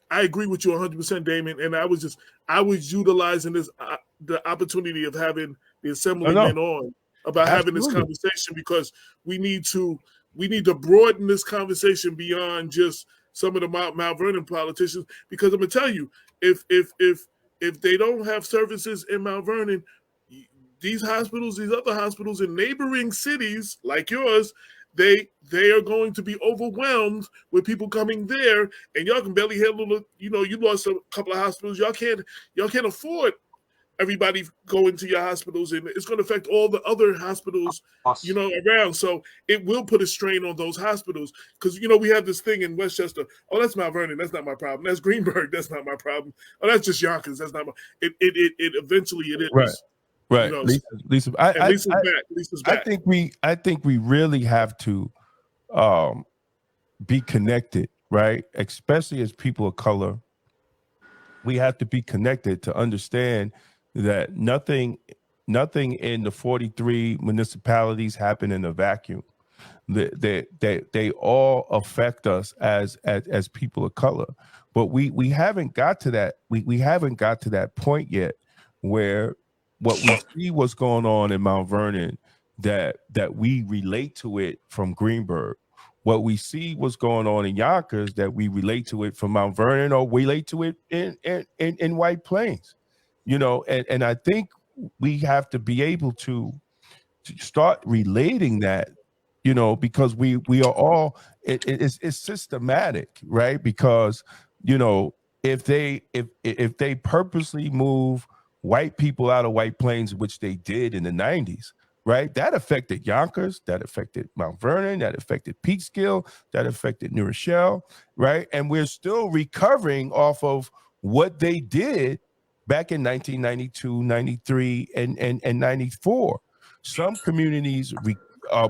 agree with you 100%, Damon. And I was utilizing the opportunity of having the Assemblyman on about having this conversation, because we need to broaden this conversation beyond just some of the Mount Vernon politicians. Because I'm gonna tell you, if they don't have services in Mount Vernon, these other hospitals in neighboring cities like yours, they are going to be overwhelmed with people coming there, and y'all can barely handle it. You lost a couple of hospitals. Y'all can't afford everybody going to your hospitals, and it's going to affect all the other hospitals, around. So it will put a strain on those hospitals, because we have this thing in Westchester. Oh, that's Mount Vernon. That's not my problem. That's Greenberg. That's not my problem. Oh, that's just Yonkers. That's not my. It eventually it is. Right. Lisa, Lisa's back. I think we really have to be connected right? Especially as people of color, we have to be connected to understand that nothing in the 43 municipalities happen in a vacuum. They all affect us as people of color, but we haven't got to that we haven't got to that point yet where what we see what's going on in Mount Vernon, that we relate to it from Greenberg. What we see what's going on in Yonkers, that we relate to it from Mount Vernon, or relate to it in White Plains, and I think we have to be able to start relating that, because we are all, it's systematic, right? Because if they purposely move white people out of White Plains, which they did in the 90s, right, that affected Yonkers, that affected Mount Vernon, that affected Peekskill, that affected New Rochelle, right? And we're still recovering off of what they did back in 1992, 93, and 94. Some communities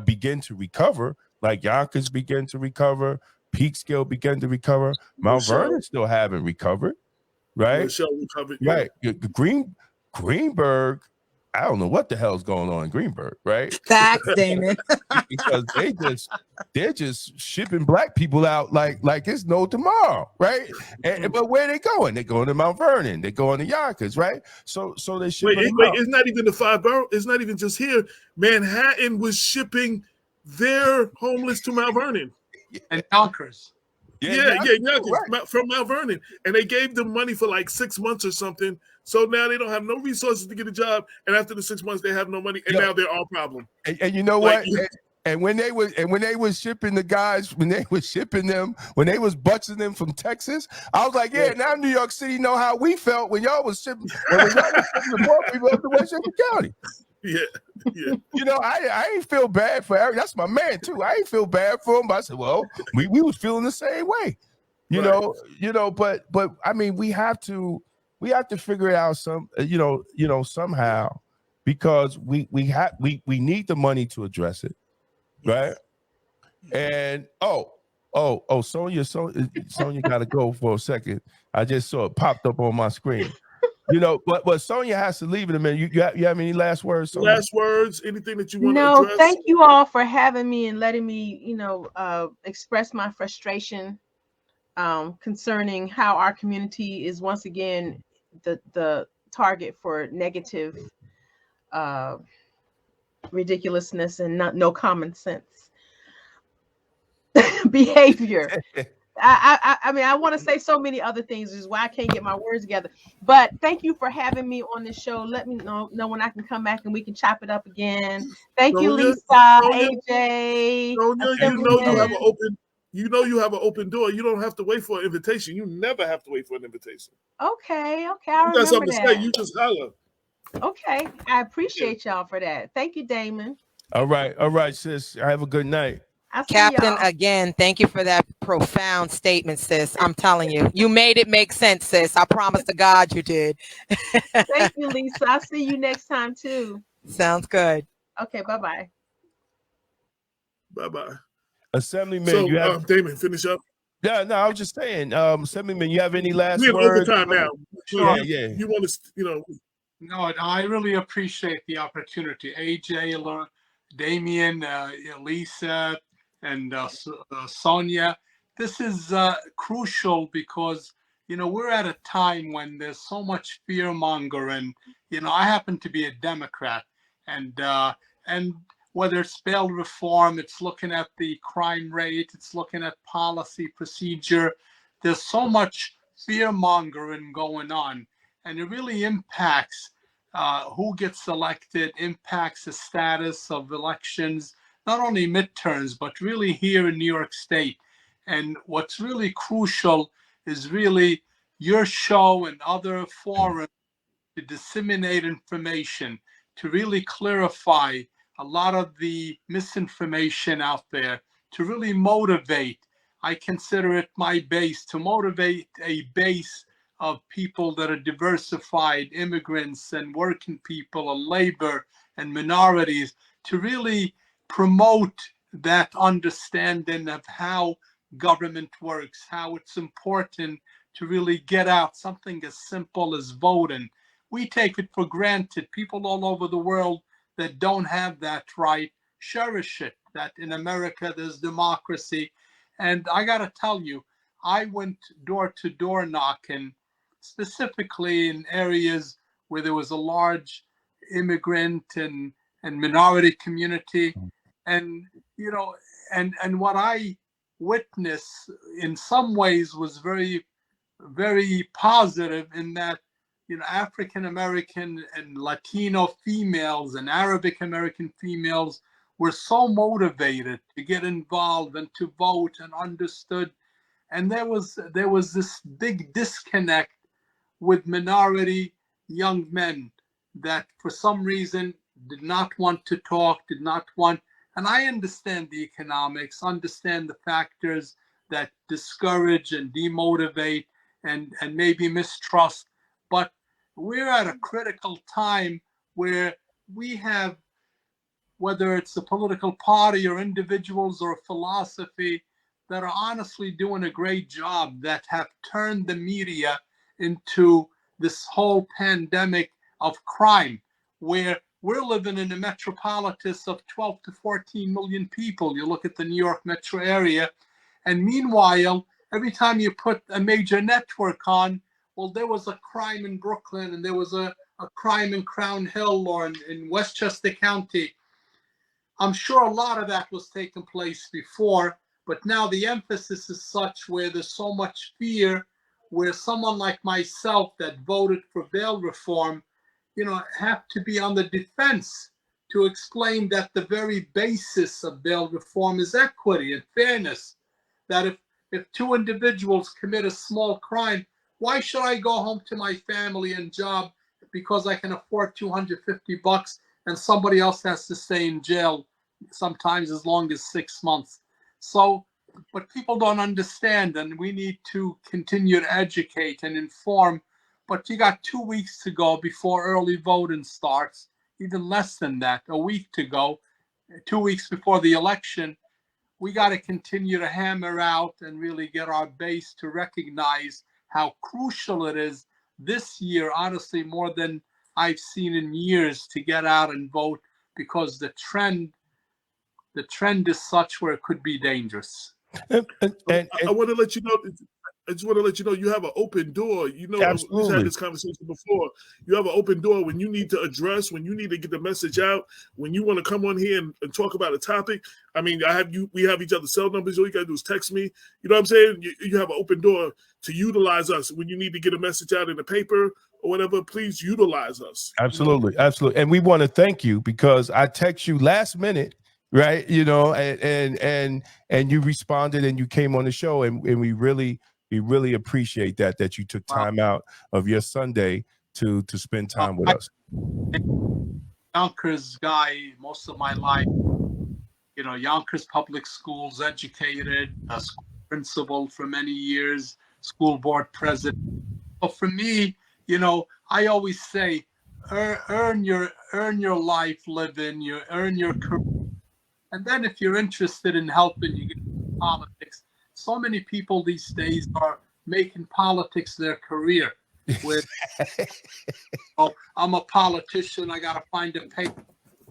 begin to recover, like Yonkers begin to recover, Peekskill began to recover. Mount Vernon still haven't recovered, right? Rochelle recovered, right. Greenberg, I don't know what the hell's going on in Greenberg, right? Facts, Damon. Because they're just shipping black people out like it's no tomorrow, right? But where they going? They're going to Mount Vernon. They're going to Yonkers, right? So they shipping Wait, it's not even the 5 boroughs. It's not even just here. Manhattan was shipping their homeless to Mount Vernon. And Yonkers. Yonkers, right. From Mount Vernon. And they gave them money for like 6 months or something. So now they don't have no resources to get a job. And after the 6 months, they have no money. And now they're all problem. And you know what? And when they was shipping the guys, when they was shipping them, when they was butching them from Texas, I was like, now New York City know how we felt when y'all was shipping, when y'all was shipping the poor people up to Westchester County. Yeah. I ain't feel bad for Eric. That's my man too. I ain't feel bad for him. But I said, well, we was feeling the same way, you know. But I mean, we have to figure it out somehow, because we need the money to address it, right? And Sonia got to go for a second. I just saw it popped up on my screen. But Sonia has to leave in a minute. You have any last words, Sonia? Last words? Anything that you want to No, address? thank you all for having me and letting me, express my frustration concerning how our community is once again the target for negative ridiculousness and no common sense behavior. I mean, I want to say so many other things, which is why I can't get my words together. But thank you for having me on this show. Let me know when I can come back and we can chop it up again. Thank you, Lisa, AJ. You have an open door. You don't have to wait for an invitation. You never have to wait for an invitation. Okay. I you got something to say, you just holler. Okay. I appreciate y'all for that. Thank you, Damon. All right, sis. Have a good night. Captain, again, thank you for that profound statement, sis. I'm telling you, you made it make sense, sis. I promise to God you did. Thank you, Lisa. I'll see you next time too. Sounds good. Okay, bye-bye. Bye-bye. Assemblyman, so, you have Damon, finish up. Yeah, no, I was just saying, Assemblyman, you have any last words? We're in overtime now. Yeah. You want to, No, I really appreciate the opportunity. AJ, Damien, Lisa, and Sonia. This is crucial because, we're at a time when there's so much fear mongering. I happen to be a Democrat, and whether it's bail reform, it's looking at the crime rate, it's looking at policy procedure. There's so much fear mongering going on, and it really impacts who gets elected, impacts the status of elections, not only midterms, but really here in New York State. And what's really crucial is really your show and other forums to disseminate information, to really clarify a lot of the misinformation out there, to really motivate. I consider it my base, to motivate a base of people that are diversified, immigrants and working people and labor and minorities, to really promote that understanding of how government works, how it's important to really get out something as simple as voting. We take it for granted. People all over the world that don't have that right cherish it, that in America there's democracy. And I got to tell you, I went door to door knocking, specifically in areas where there was a large immigrant and minority community. And, you know, and what I witnessed in some ways was very, very positive in that, you know, African American and Latino females and Arabic American females were so motivated to get involved and to vote and understood. And there was this big disconnect with minority young men that for some reason did not want to talk, did not want, and I understand the economics, understand the factors that discourage and demotivate and maybe mistrust, but we're at a critical time where we have, whether it's a political party or individuals or a philosophy, that are honestly doing a great job, that have turned the media into this whole pandemic of crime, where we're living in a metropolis of 12 to 14 million people. You look at the New York metro area, and meanwhile, every time you put a major network on, well, there was a crime in Brooklyn, and there was a crime in Crown Hill or in Westchester County. I'm sure a lot of that was taking place before, but now the emphasis is such where there's so much fear, where someone like myself that voted for bail reform, you know, have to be on the defense to explain that the very basis of bail reform is equity and fairness. That if two individuals commit a small crime, why should I go home to my family and job because I can afford $250 and somebody else has to stay in jail sometimes as long as 6 months? So, but people don't understand, and we need to continue to educate and inform. But you got 2 weeks to go before early voting starts, even less than that, a week to go, 2 weeks before the election. We got to continue to hammer out and really get our base to recognize how crucial it is this year, honestly, more than I've seen in years, to get out and vote, because the trend is such where it could be dangerous. And, I want to let you know. I just want to let you know you have an open door. You know, Absolutely. we've had this conversation before. You have an open door when you need to address, when you need to get the message out, when you want to come on here and talk about a topic. I mean, we have each other's cell numbers. All you gotta do is text me. You know what I'm saying? You have an open door to utilize us when you need to get a message out in the paper or whatever. Please utilize us. Absolutely, absolutely. And we want to thank you, because I text you last minute, right? You know, and you responded and you came on the show, and we really appreciate that you took time out of your Sunday to spend time with us. Yonkers guy most of my life, you know, Yonkers public schools, educated, a school principal for many years, school board president. But for me, you know, I always say, earn your life living, you earn your career. And then if you're interested in helping, you get into politics. So many people these days are making politics their career. With, oh, I'm a politician, I got to find a paper.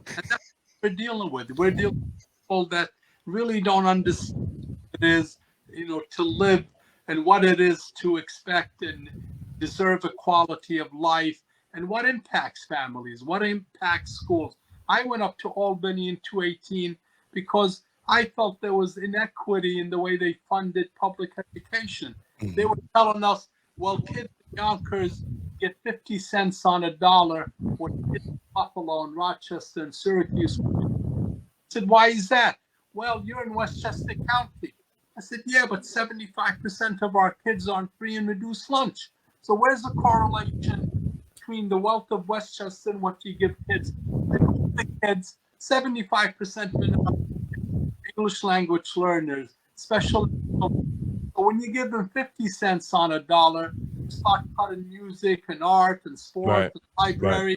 And that's what we're dealing with. We're dealing with people that really don't understand what it is, you know, to live and what it is to expect and deserve a quality of life, and what impacts families, what impacts schools. I went up to Albany in 2018 because I felt there was inequity in the way they funded public education. They were telling us, well, kids in Yonkers get 50 cents on a dollar, when kids in Buffalo and Rochester and Syracuse. I said, why is that? Well, you're in Westchester County. I said, yeah, but 75% of our kids are on free and reduced lunch. So where's the correlation between the wealth of Westchester and what you give kids? The kids, 75% English language learners, special. But when you give them 50 cents on a dollar, you start cutting music and art and sport and library,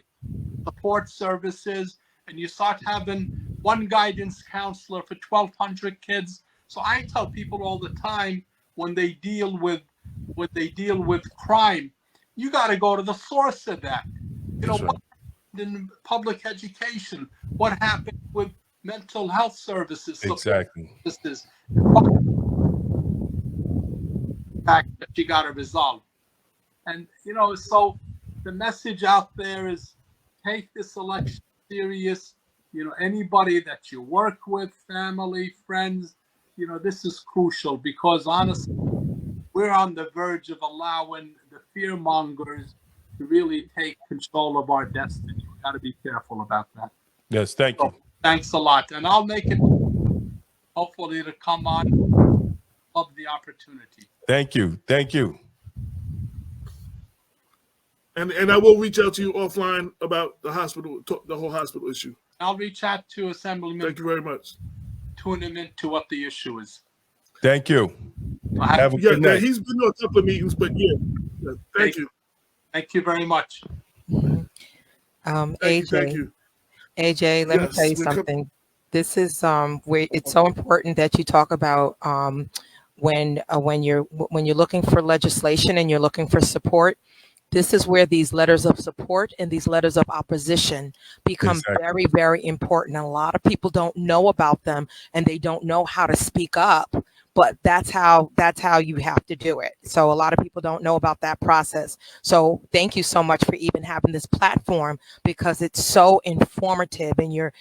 support services, and you start having one guidance counselor for 1,200 kids. So I tell people all the time when they deal with crime, you got to go to the source of that. You know, That's right. what happened in public education? What happened with mental health services? Exactly. Services, what fact that you got to resolve. And you know, so the message out there is take this election serious. You know, anybody that you work with, family, friends, you know, this is crucial because honestly, we're on the verge of allowing the fear mongers to really take control of our destiny. We got to be careful about that. Yes, thank you. So, thanks a lot. And I'll make it hopefully to come on. Love the opportunity. Thank you. Thank you. And I will reach out to you offline about the hospital, the whole hospital issue. I'll reach out to Assemblyman. Thank you very much. Tune him into what the issue is. Thank you. Have a Yeah, good night. he's been to a couple of meetings, but yeah, thank you. Thank you very much. AJ, Thank you. AJ, let me Yes, tell you something. This is where it's so important that you talk about when you're looking for legislation and you're looking for support. This is where these letters of support and these letters of opposition become very, very important. And a lot of people don't know about them and they don't know how to speak up, but that's how you have to do it. So a lot of people don't know about that process. So thank you so much for even having this platform because it's so informative and you're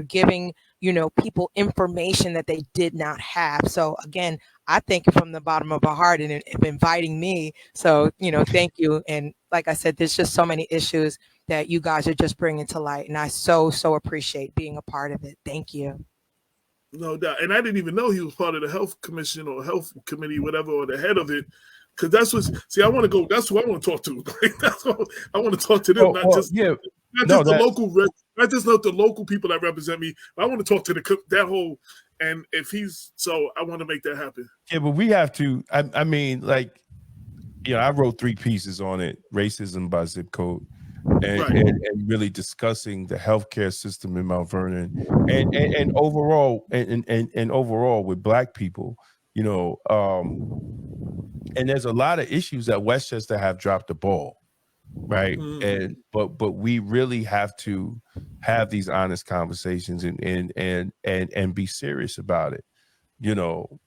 giving, you know, people information that they did not have. So again, I thank you from the bottom of our heart and inviting me. So, you know, thank you. And like I said, there's just so many issues that you guys are just bringing to light. And I so appreciate being a part of it. Thank you. No doubt. And I didn't even know he was part of the health commission or health committee, whatever, or the head of it. Because that's what, see, I want to go, that's who I want to talk to. That's what I want to talk to them, not just the local people that represent me. But I want to talk to that whole, and if he's, so I want to make that happen. Yeah, but we have to, I mean, like, you know, I wrote 3 pieces on it, racism by zip code, and really discussing the healthcare system in Mount Vernon and overall, and overall with Black people, you know, and there's a lot of issues that Westchester have dropped the ball. Right. And but we really have to have these honest conversations and be serious about it. You know,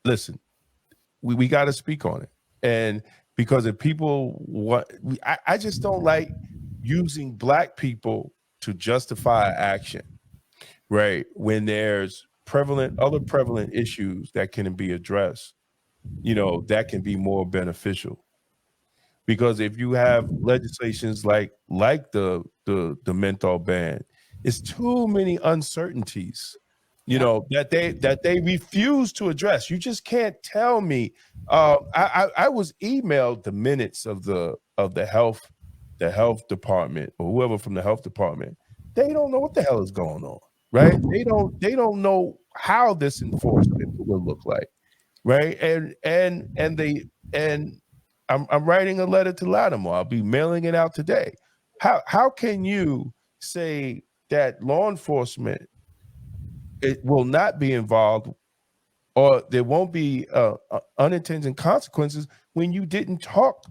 listen, we got to speak on it. And because if people I just don't like using Black people to justify action, right? When there's other prevalent issues that can be addressed, you know, that can be more beneficial. Because if you have legislations like the menthol ban, it's too many uncertainties, you know, that they refuse to address. You just can't tell me. I was emailed the minutes of the health department or whoever from the health department. They don't know what the hell is going on, right? They don't know how this enforcement will look like, right? And I'm writing a letter to Latimer. I'll be mailing it out today. How can you say that law enforcement it will not be involved or there won't be unintended consequences when you didn't talk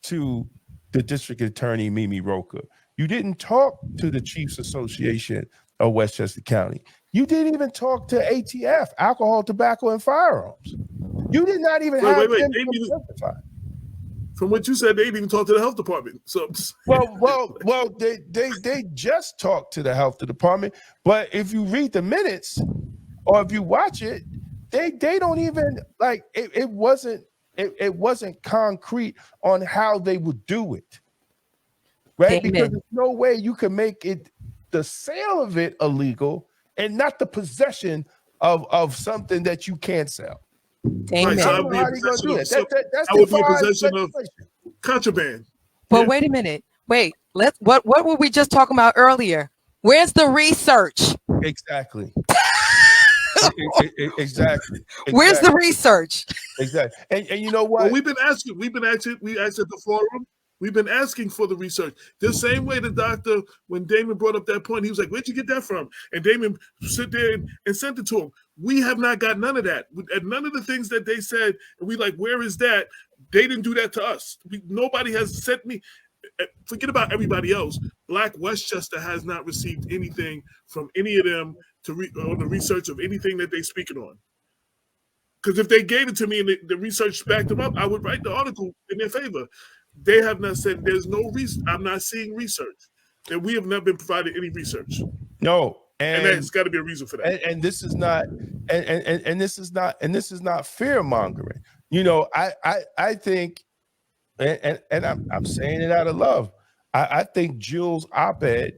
to the district attorney, Mimi Roker? You didn't talk to the Chiefs Association of Westchester County. You didn't even talk to ATF, Alcohol, Tobacco, and Firearms. You did not even have them testify. From what you said, they didn't even talk to the health department. So, well, they just talked to the health department. But if you read the minutes or if you watch it, they don't even like it. It wasn't concrete on how they would do it, right? Amen. Because there's no way you can make it the sale of it illegal and not the possession of something that you can't sell. Amen. So that would be a possession of contraband. But wait a minute. Wait. What were we just talking about earlier? Where's the research? Exactly. Exactly. Where's the research? Exactly. And you know what? Well, we asked at the forum. We've been asking for the research. The same way the doctor, when Damon brought up that point, he was like, "Where'd you get that from?" And Damon sit there and sent it to him. We have not got none of that. And none of the things that they said, and we like, where is that? They didn't do that to us. Nobody has sent me. Forget about everybody else. Black Westchester has not received anything from any of them on the research of anything that they're speaking on. Because if they gave it to me and the research backed them up, I would write the article in their favor. They have not said there's no reason. I'm not seeing research. And we have not been provided any research. No. And there's got to be a reason for that. And this is not and this is not fear mongering. You know, I think and I'm saying it out of love. I think Jules' op-ed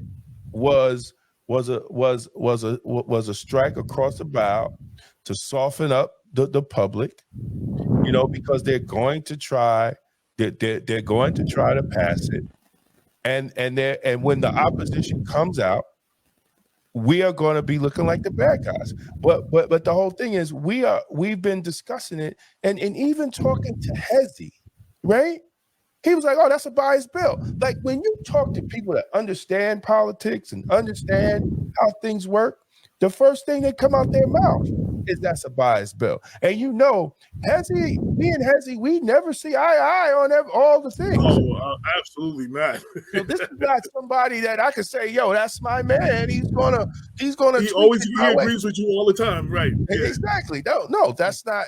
was a strike across the bow to soften up the public, you know, because they're going to try to pass it, and when the opposition comes out, we are going to be looking like the bad guys. But the whole thing is we've been discussing it and even talking to Hezi, right? He was like, "Oh, that's a biased bill." Like when you talk to people that understand politics and understand how things work, the first thing that come out their mouth is that's a biased bill. And you know, Hezi, me and Hezi, we never see eye to eye on all the things. Oh, absolutely not. So this is not somebody that I could say, "Yo, that's my man. He's gonna." He agrees with you all the time, right? Yeah. Exactly. No, that's not.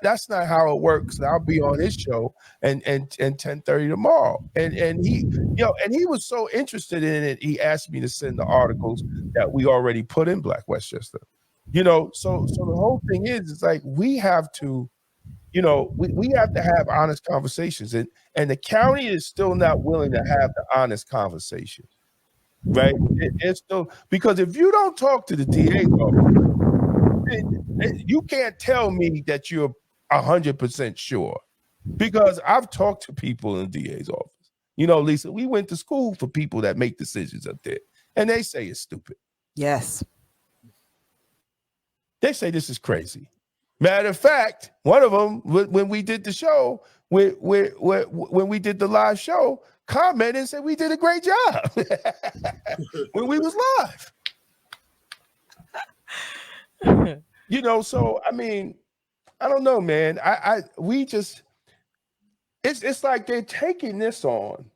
That's not how it works. I'll be on his show and 10:30 tomorrow. And he, you know, and he was so interested in it. He asked me to send the articles that we already put in Black Westchester. You know, so the whole thing is, it's like we have to, you know, we have to have honest conversations, and the county is still not willing to have the honest conversation, right? It's still, because if you don't talk to the DA's office, you can't tell me that you're 100% sure, because I've talked to people in the DA's office. You know, Lisa, we went to school for people that make decisions up there, and they say it's stupid. Yes. They say this is crazy. Matter of fact, one of them, when we did the show, when we did the live show, commented and said we did a great job when we was live. You know, so I mean, I don't know, man. We just, it's like they're taking this on,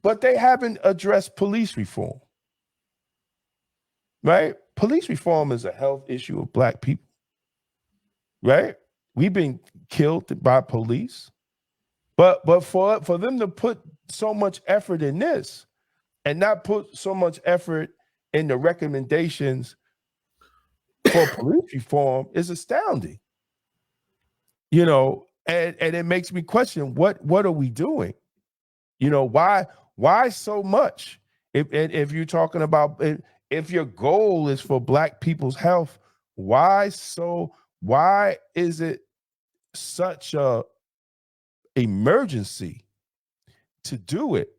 but they haven't addressed police reform. Right? Police reform is a health issue of Black people. Right? We've been killed by police. But for them to put so much effort in this and not put so much effort in the recommendations for police reform is astounding. You know, and it makes me question what are we doing? You know, why so much? If you're talking about, if your goal is for Black people's health, why is it such a emergency to do it,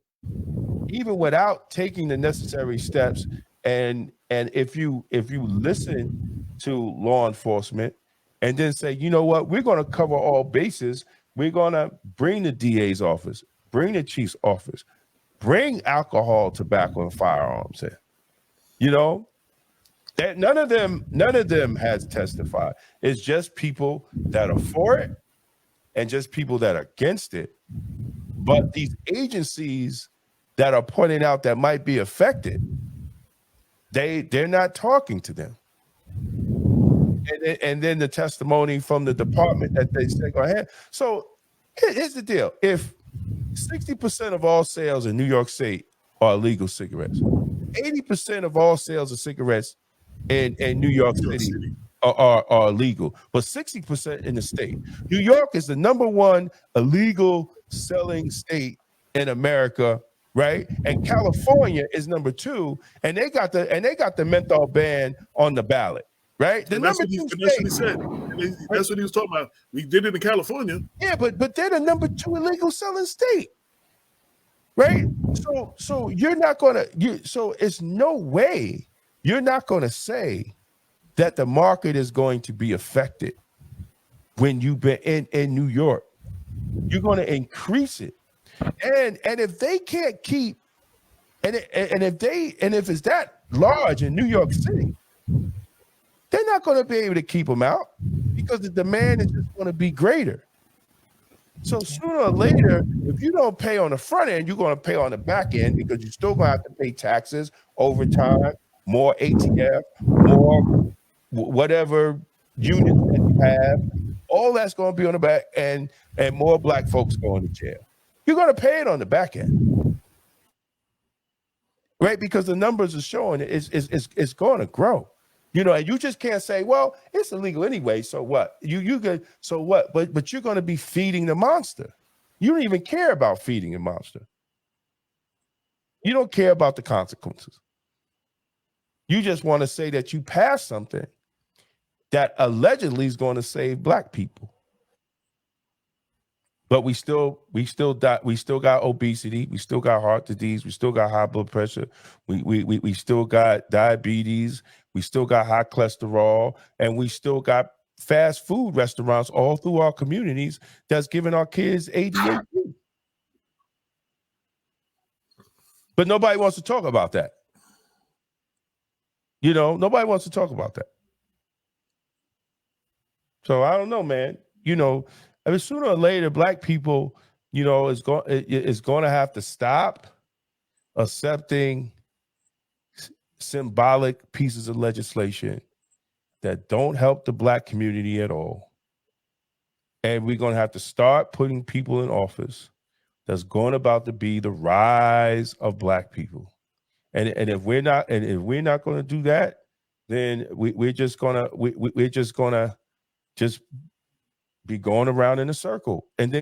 even without taking the necessary steps? And if you listen to law enforcement and then say, you know what, we're going to cover all bases, we're going to bring the DA's office, bring the chief's office, bring alcohol, tobacco, and firearms in. You know, that none of them has testified. It's just people that are for it and just people that are against it. But these agencies that are pointing out that might be affected, they're not talking to them. And then the testimony from the department that they say go ahead. So here's the deal. If 60% of all sales in New York State are illegal cigarettes, 80% of all sales of cigarettes in New York City are illegal, but 60% in the state. New York is the #1 illegal selling state in America, right? And California is #2, and they got the menthol ban on the ballot, right? The that's what he said. That's what he was talking about. We did it in California. Yeah, but they're the #2 illegal selling state, right? So you're not gonna. So it's no way you're not gonna say that the market is going to be affected when you've been in New York. You're going to increase it. And if they can't keep, and if it's that large in New York City, they're not going to be able to keep them out because the demand is just going to be greater. So sooner or later, if you don't pay on the front end, you're going to pay on the back end because you're still going to have to pay taxes, overtime, more ATF, more whatever units that you have. All that's going to be on the back end, and more black folks going to jail. You're going to pay it on the back end, right? Because the numbers are showing it's going to grow. You know, and you just can't say, well, it's illegal anyway, so what? You could, so what? But you're going to be feeding the monster. You don't even care about feeding the monster. You don't care about the consequences. You just want to say that you passed something that allegedly is going to save black people. But we still got obesity, we still got heart disease, we still got high blood pressure, we still got diabetes, we still got high cholesterol, and we still got fast food restaurants all through our communities that's giving our kids ADHD. But nobody wants to talk about that. You know, nobody wants to talk about that. So I don't know, man. You know, I mean, sooner or later, black people, you know, is going to have to stop accepting symbolic pieces of legislation that don't help the black community at all. And we're going to have to start putting people in office that's going about to be the rise of black people. And if we're not going to do that, then we're just gonna be going around in a circle. And then